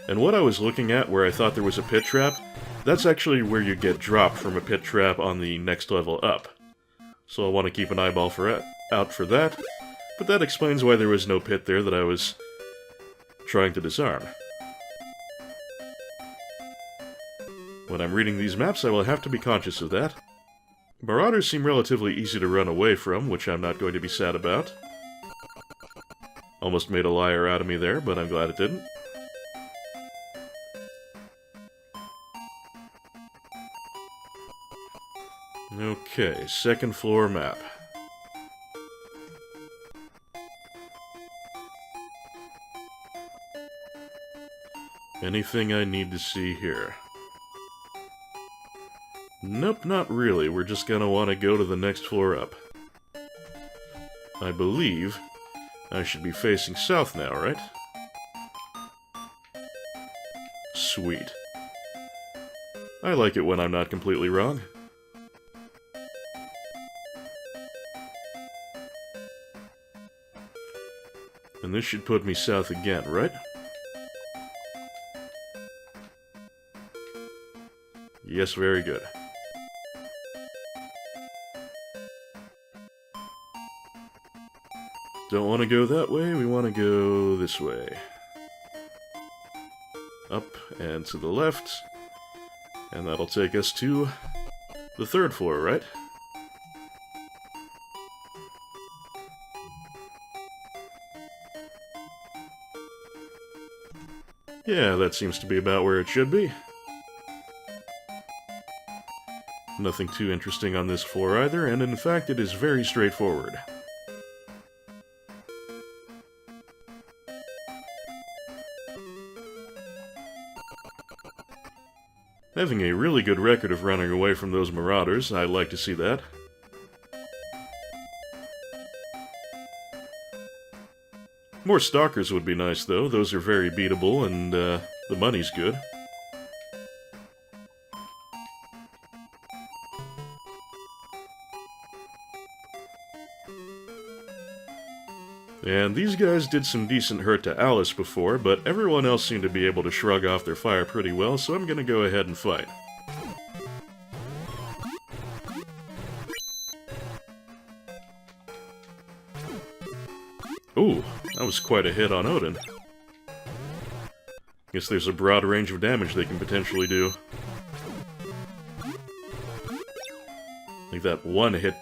And what I was looking at where I thought there was a pit trap, that's actually where you get dropped from a pit trap on the next level up. So I want to keep an eyeball out for that, but that explains why there was no pit there that I was trying to disarm. When I'm reading these maps, I will have to be conscious of that. Marauders seem relatively easy to run away from, which I'm not going to be sad about. Almost made a liar out of me there, but I'm glad it didn't. Okay, second floor map. Anything I need to see here? Nope, not really. We're just gonna want to go to the next floor up. I believe I should be facing south now, right? Sweet. I like it when I'm not completely wrong. And this should put me south again, right? Yes, very good. Don't want to go that way, we want to go this way. Up and to the left. And that'll take us to the third floor, right? Yeah, that seems to be about where it should be. Nothing too interesting on this floor either, and in fact it is very straightforward. Having a really good record of running away from those marauders, I'd like to see that. More stalkers would be nice though, those are very beatable and the money's good. And these guys did some decent hurt to Alice before, but everyone else seemed to be able to shrug off their fire pretty well, so I'm gonna go ahead and fight. Ooh, that was quite a hit on Odin. Guess there's a broad range of damage they can potentially do. Like that one hit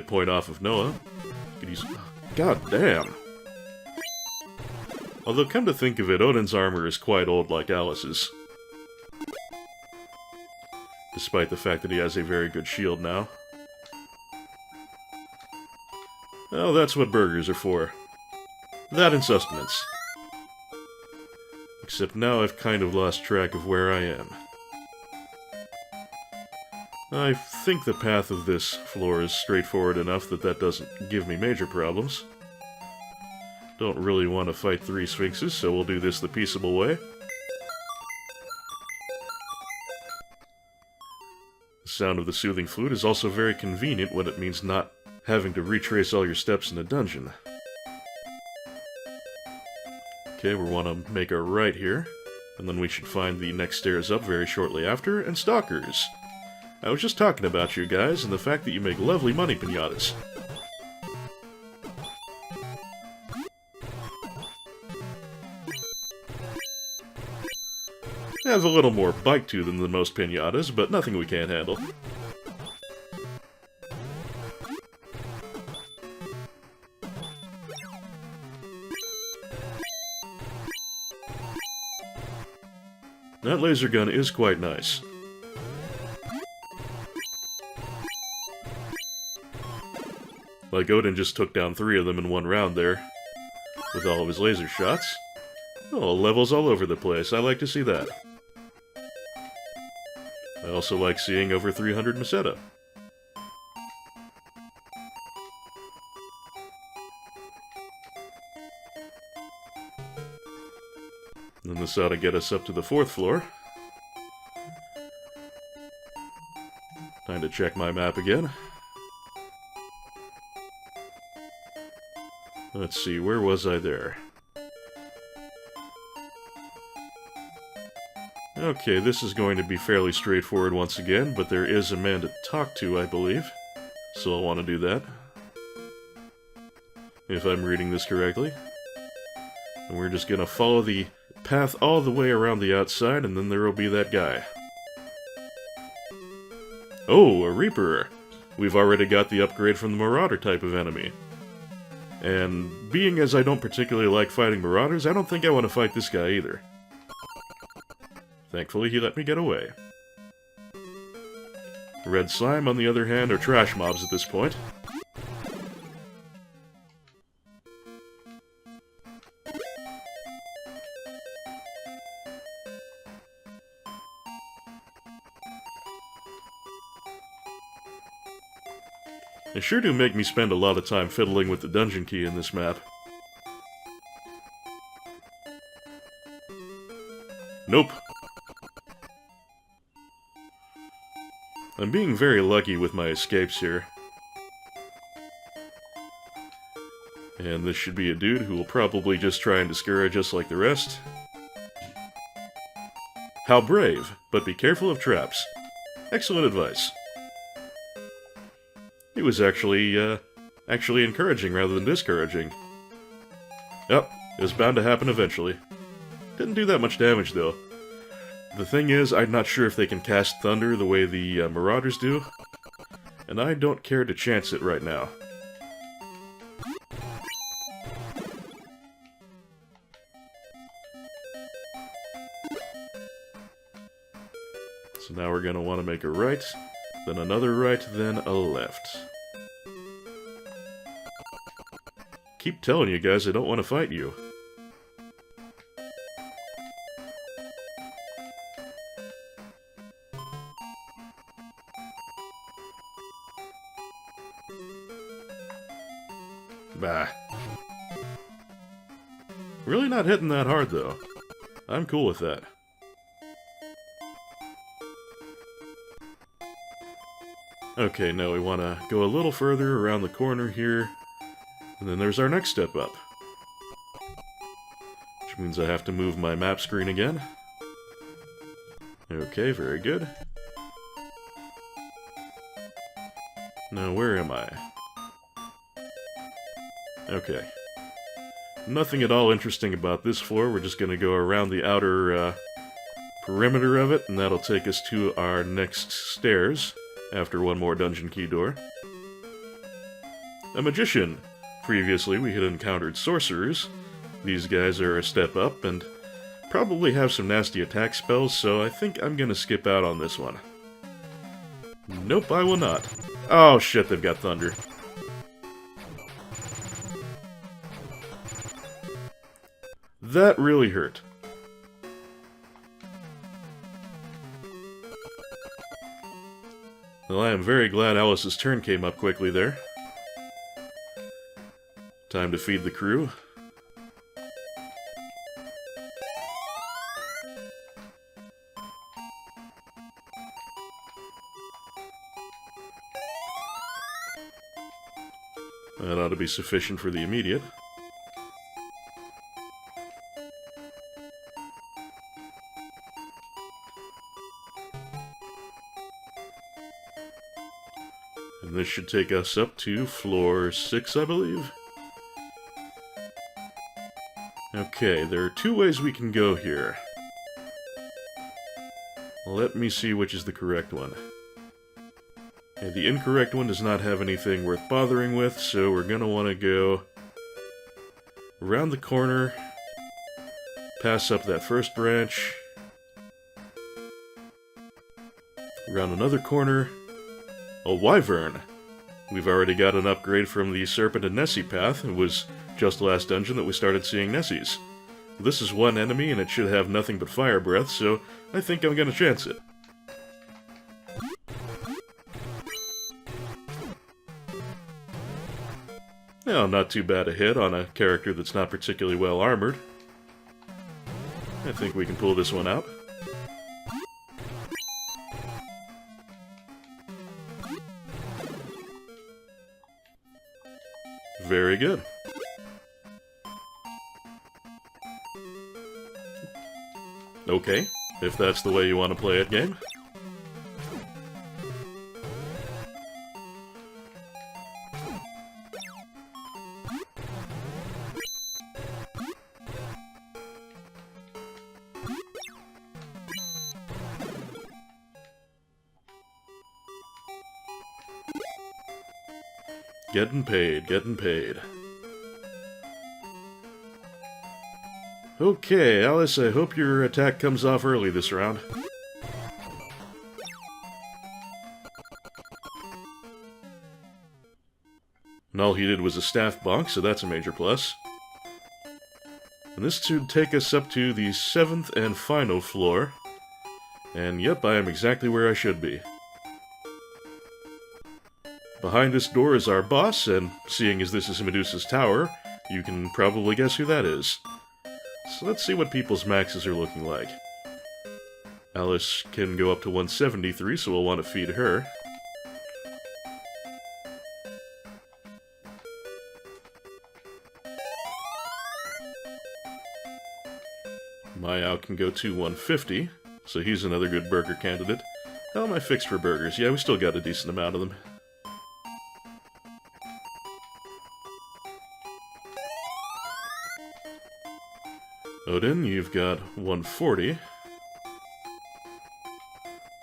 point off of Noah. Could use... God damn! Although, come to think of it, Odin's armor is quite old like Alice's. Despite the fact that he has a very good shield now. Oh, that's what burgers are for. That and sustenance. Except now I've kind of lost track of where I am. I think the path of this floor is straightforward enough that that doesn't give me major problems. Don't really want to fight 3 sphinxes, so we'll do this the peaceable way. The sound of the soothing flute is also very convenient when it means not having to retrace all your steps in a dungeon. Okay, we want to make a right here, and then we should find the next stairs up very shortly after, and stalkers. I was just talking about you guys, and the fact that you make lovely money pinatas. They have a little more bite to them than most pinatas, but nothing we can't handle. That laser gun is quite nice. Like Odin just took down 3 of them in one round there, with all of his laser shots. Oh, levels all over the place. I like to see that. I also like seeing over 300 Meseta. And this ought to get us up to the 4th floor. Time to check my map again. Let's see, where was I there? Okay, this is going to be fairly straightforward once again, but there is a man to talk to, I believe. So I'll want to do that. If I'm reading this correctly. And we're just gonna follow the path all the way around the outside, and then there will be that guy. Oh, a Reaper! We've already got the upgrade from the Marauder type of enemy. And being as I don't particularly like fighting Marauders, I don't think I want to fight this guy either. Thankfully, he let me get away. Red Slime, on the other hand, are trash mobs at this point. They sure do make me spend a lot of time fiddling with the dungeon key in this map. Nope. I'm being very lucky with my escapes here. And this should be a dude who will probably just try and discourage us like the rest. How brave, but be careful of traps. Excellent advice. It was actually encouraging rather than discouraging. Yep, it was bound to happen eventually. Didn't do that much damage, though. The thing is, I'm not sure if they can cast Thunder the way the Marauders do, and I don't care to chance it right now. So now we're going to want to make a right, then another right, then a left. Keep telling you guys I don't want to fight you. Bah. Really not hitting that hard, though. I'm cool with that. Okay, now we want to go a little further around the corner here, and then there's our next step up. Which means I have to move my map screen again. Okay, very good. Now, where am I? Okay. Nothing at all interesting about this floor. We're just going to go around the outer perimeter of it, and that'll take us to our next stairs. after one more dungeon key door. A magician. Previously we had encountered sorcerers. These guys are a step up and probably have some nasty attack spells, so I think I'm gonna skip out on this one. Nope, I will not. Oh shit, they've got thunder. That really hurt. Well, I am very glad Alice's turn came up quickly there. Time to feed the crew. That ought to be sufficient for the immediate. And this should take us up to floor 6, I believe. Okay, there are two ways we can go here. Let me see which is the correct one. Okay, the incorrect one does not have anything worth bothering with, so we're gonna want to go around the corner, pass up that first branch, around another corner. A wyvern! We've already got an upgrade from the Serpent and Nessie path. It was just last dungeon that we started seeing Nessies. This is one enemy and it should have nothing but fire breath, so I think I'm gonna chance it. Well, not too bad a hit on a character that's not particularly well armored. I think we can pull this one out. Very good. Okay, if that's the way you want to play it, game. Getting paid, getting paid. Okay, Alice, I hope your attack comes off early this round. And all he did was a staff bonk, so that's a major plus. And this should take us up to the 7th and final floor. And yep, I am exactly where I should be. Behind this door is our boss, and seeing as this is Medusa's tower, you can probably guess who that is. So let's see what people's maxes are looking like. Alice can go up to 173, so we'll want to feed her. Mayao can go to 150, so he's another good burger candidate. How am I fixed for burgers? Yeah, we still got a decent amount of them. Odin, you've got 140.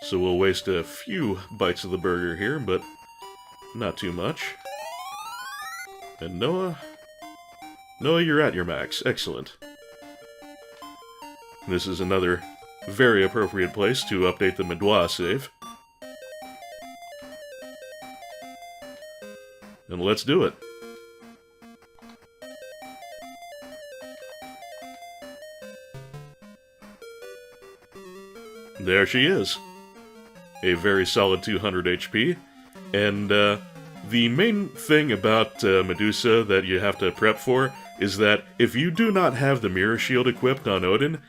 So we'll waste a few bites of the burger here, but not too much. And Noah? Noah, you're at your max. Excellent. This is another very appropriate place to update the Midwa save. And let's do it. There she is. A very solid 200 HP. And the main thing about Medusa that you have to prep for is that if you do not have the Mirror Shield equipped on Odin,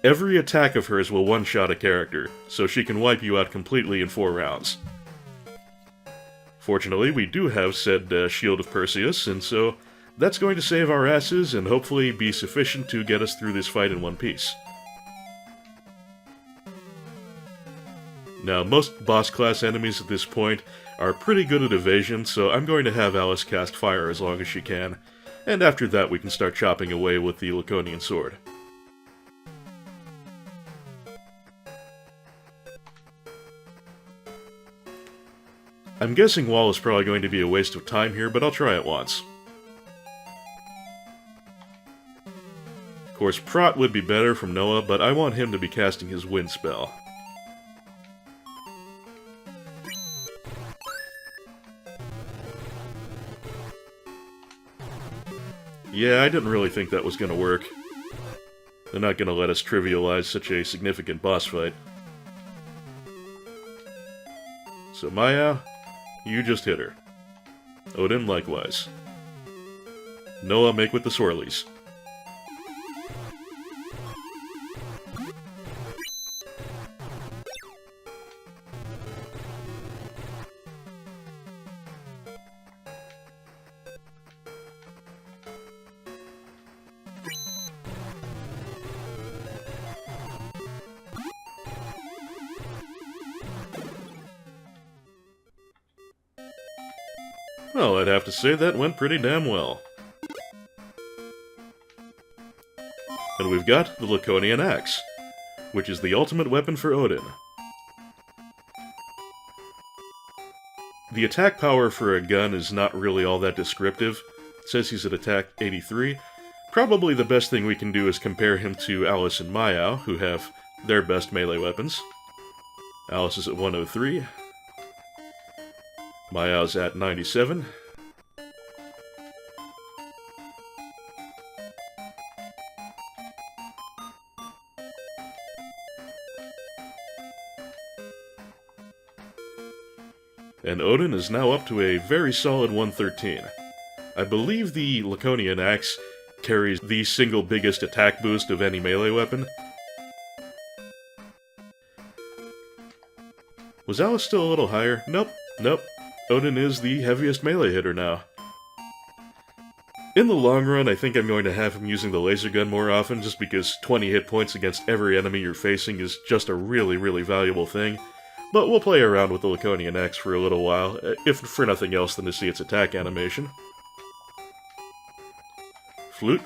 every attack of hers will one-shot a character, so she can wipe you out completely in 4 rounds. Fortunately, we do have said Shield of Perseus, and so that's going to save our asses and hopefully be sufficient to get us through this fight in one piece. Now, most boss class enemies at this point are pretty good at evasion, so I'm going to have Alice cast fire as long as she can, and after that we can start chopping away with the Laconian sword. I'm guessing Wall is probably going to be a waste of time here, but I'll try it once. Of course, Prot would be better from Noah, but I want him to be casting his wind spell. Yeah, I didn't really think that was gonna work. They're not gonna let us trivialize such a significant boss fight. So Maya, you just hit her. Odin likewise. Noah, make with the swirlies. Well, I'd have to say that went pretty damn well. And we've got the Laconian Axe, which is the ultimate weapon for Odin. The attack power for a gun is not really all that descriptive. It says he's at attack 83. Probably the best thing we can do is compare him to Alice and Mayao, who have their best melee weapons. Alice is at 103. Mayao's at 97. And Odin is now up to a very solid 113. I believe the Laconian Axe carries the single biggest attack boost of any melee weapon. Was Alice still a little higher? Nope. Odin is the heaviest melee hitter now. In the long run, I think I'm going to have him using the laser gun more often, just because 20 hit points against every enemy you're facing is just a really, really valuable thing. But we'll play around with the Laconian Axe for a little while, if for nothing else than to see its attack animation. Flute,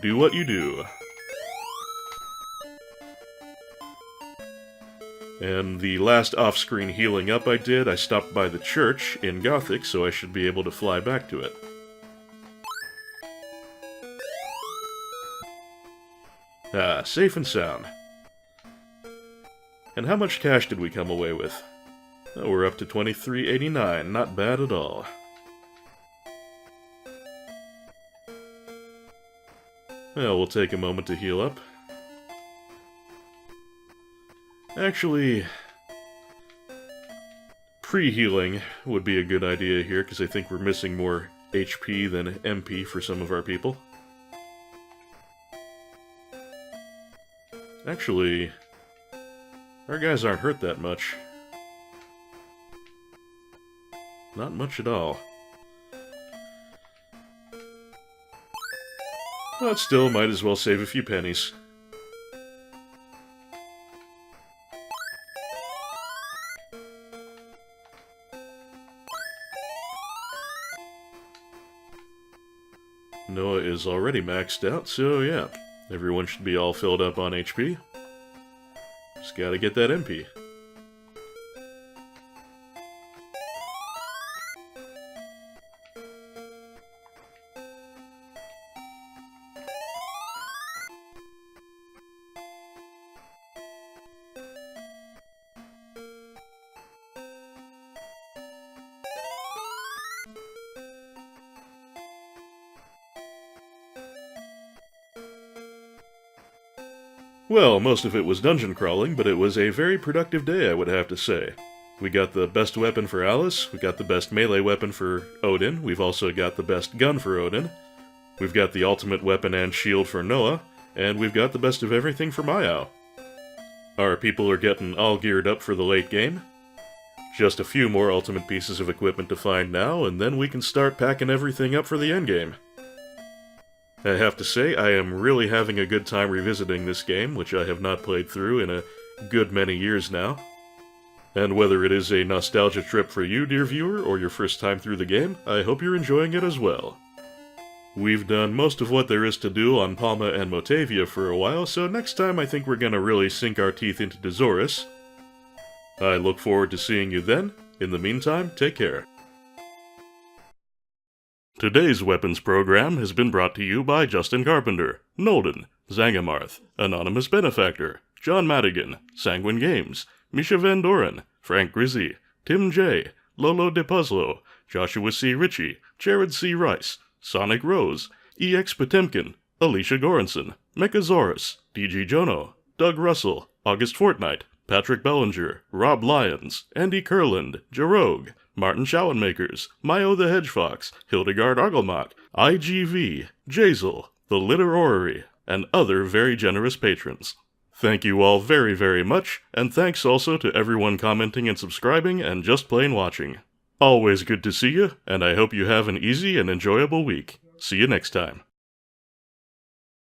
do what you do. And the last off-screen healing up I did, I stopped by the church in Gothic, so I should be able to fly back to it. Ah, safe and sound. And how much cash did we come away with? Oh, we're up to 23.89, not bad at all. Well, we'll take a moment to heal up. Actually, pre-healing would be a good idea here, because I think we're missing more HP than MP for some of our people. Actually, our guys aren't hurt that much. Not much at all. But still, might as well save a few pennies. Noah is already maxed out, so yeah, everyone should be all filled up on HP. Just gotta get that MP. Well, most of it was dungeon crawling, but it was a very productive day, I would have to say. We got the best weapon for Alice, we got the best melee weapon for Odin, we've also got the best gun for Odin, we've got the ultimate weapon and shield for Noah, and we've got the best of everything for Mayao. Our people are getting all geared up for the late game. Just a few more ultimate pieces of equipment to find now, and then we can start packing everything up for the endgame. I have to say, I am really having a good time revisiting this game, which I have not played through in a good many years now. And whether it is a nostalgia trip for you, dear viewer, or your first time through the game, I hope you're enjoying it as well. We've done most of what there is to do on Palma and Motavia for a while, so next time I think we're gonna really sink our teeth into Dozoris. I look forward to seeing you then, In the meantime, take care. Today's weapons program has been brought to you by Justin Carpenter, Nolden, Zangamarth, Anonymous Benefactor, John Madigan, Sanguine Games, Misha Van Doren, Frank Grizzy, Tim J., Lolo DePuzlo, Joshua C. Ritchie, Jared C. Rice, Sonic Rose, EX Potemkin, Alicia Goranson, Mechasaurus, DG Jono, Doug Russell, August Fortnight, Patrick Bellinger, Rob Lyons, Andy Kurland, Jarogue, Martin Schauenmakers, Mayo the Hedgefox, Hildegard Argelmach, IGV, Jazel, The Litter Orrery, and other very generous patrons. Thank you all very, very much, and thanks also to everyone commenting and subscribing and just plain watching. Always good to see you, and I hope you have an easy and enjoyable week. See you next time.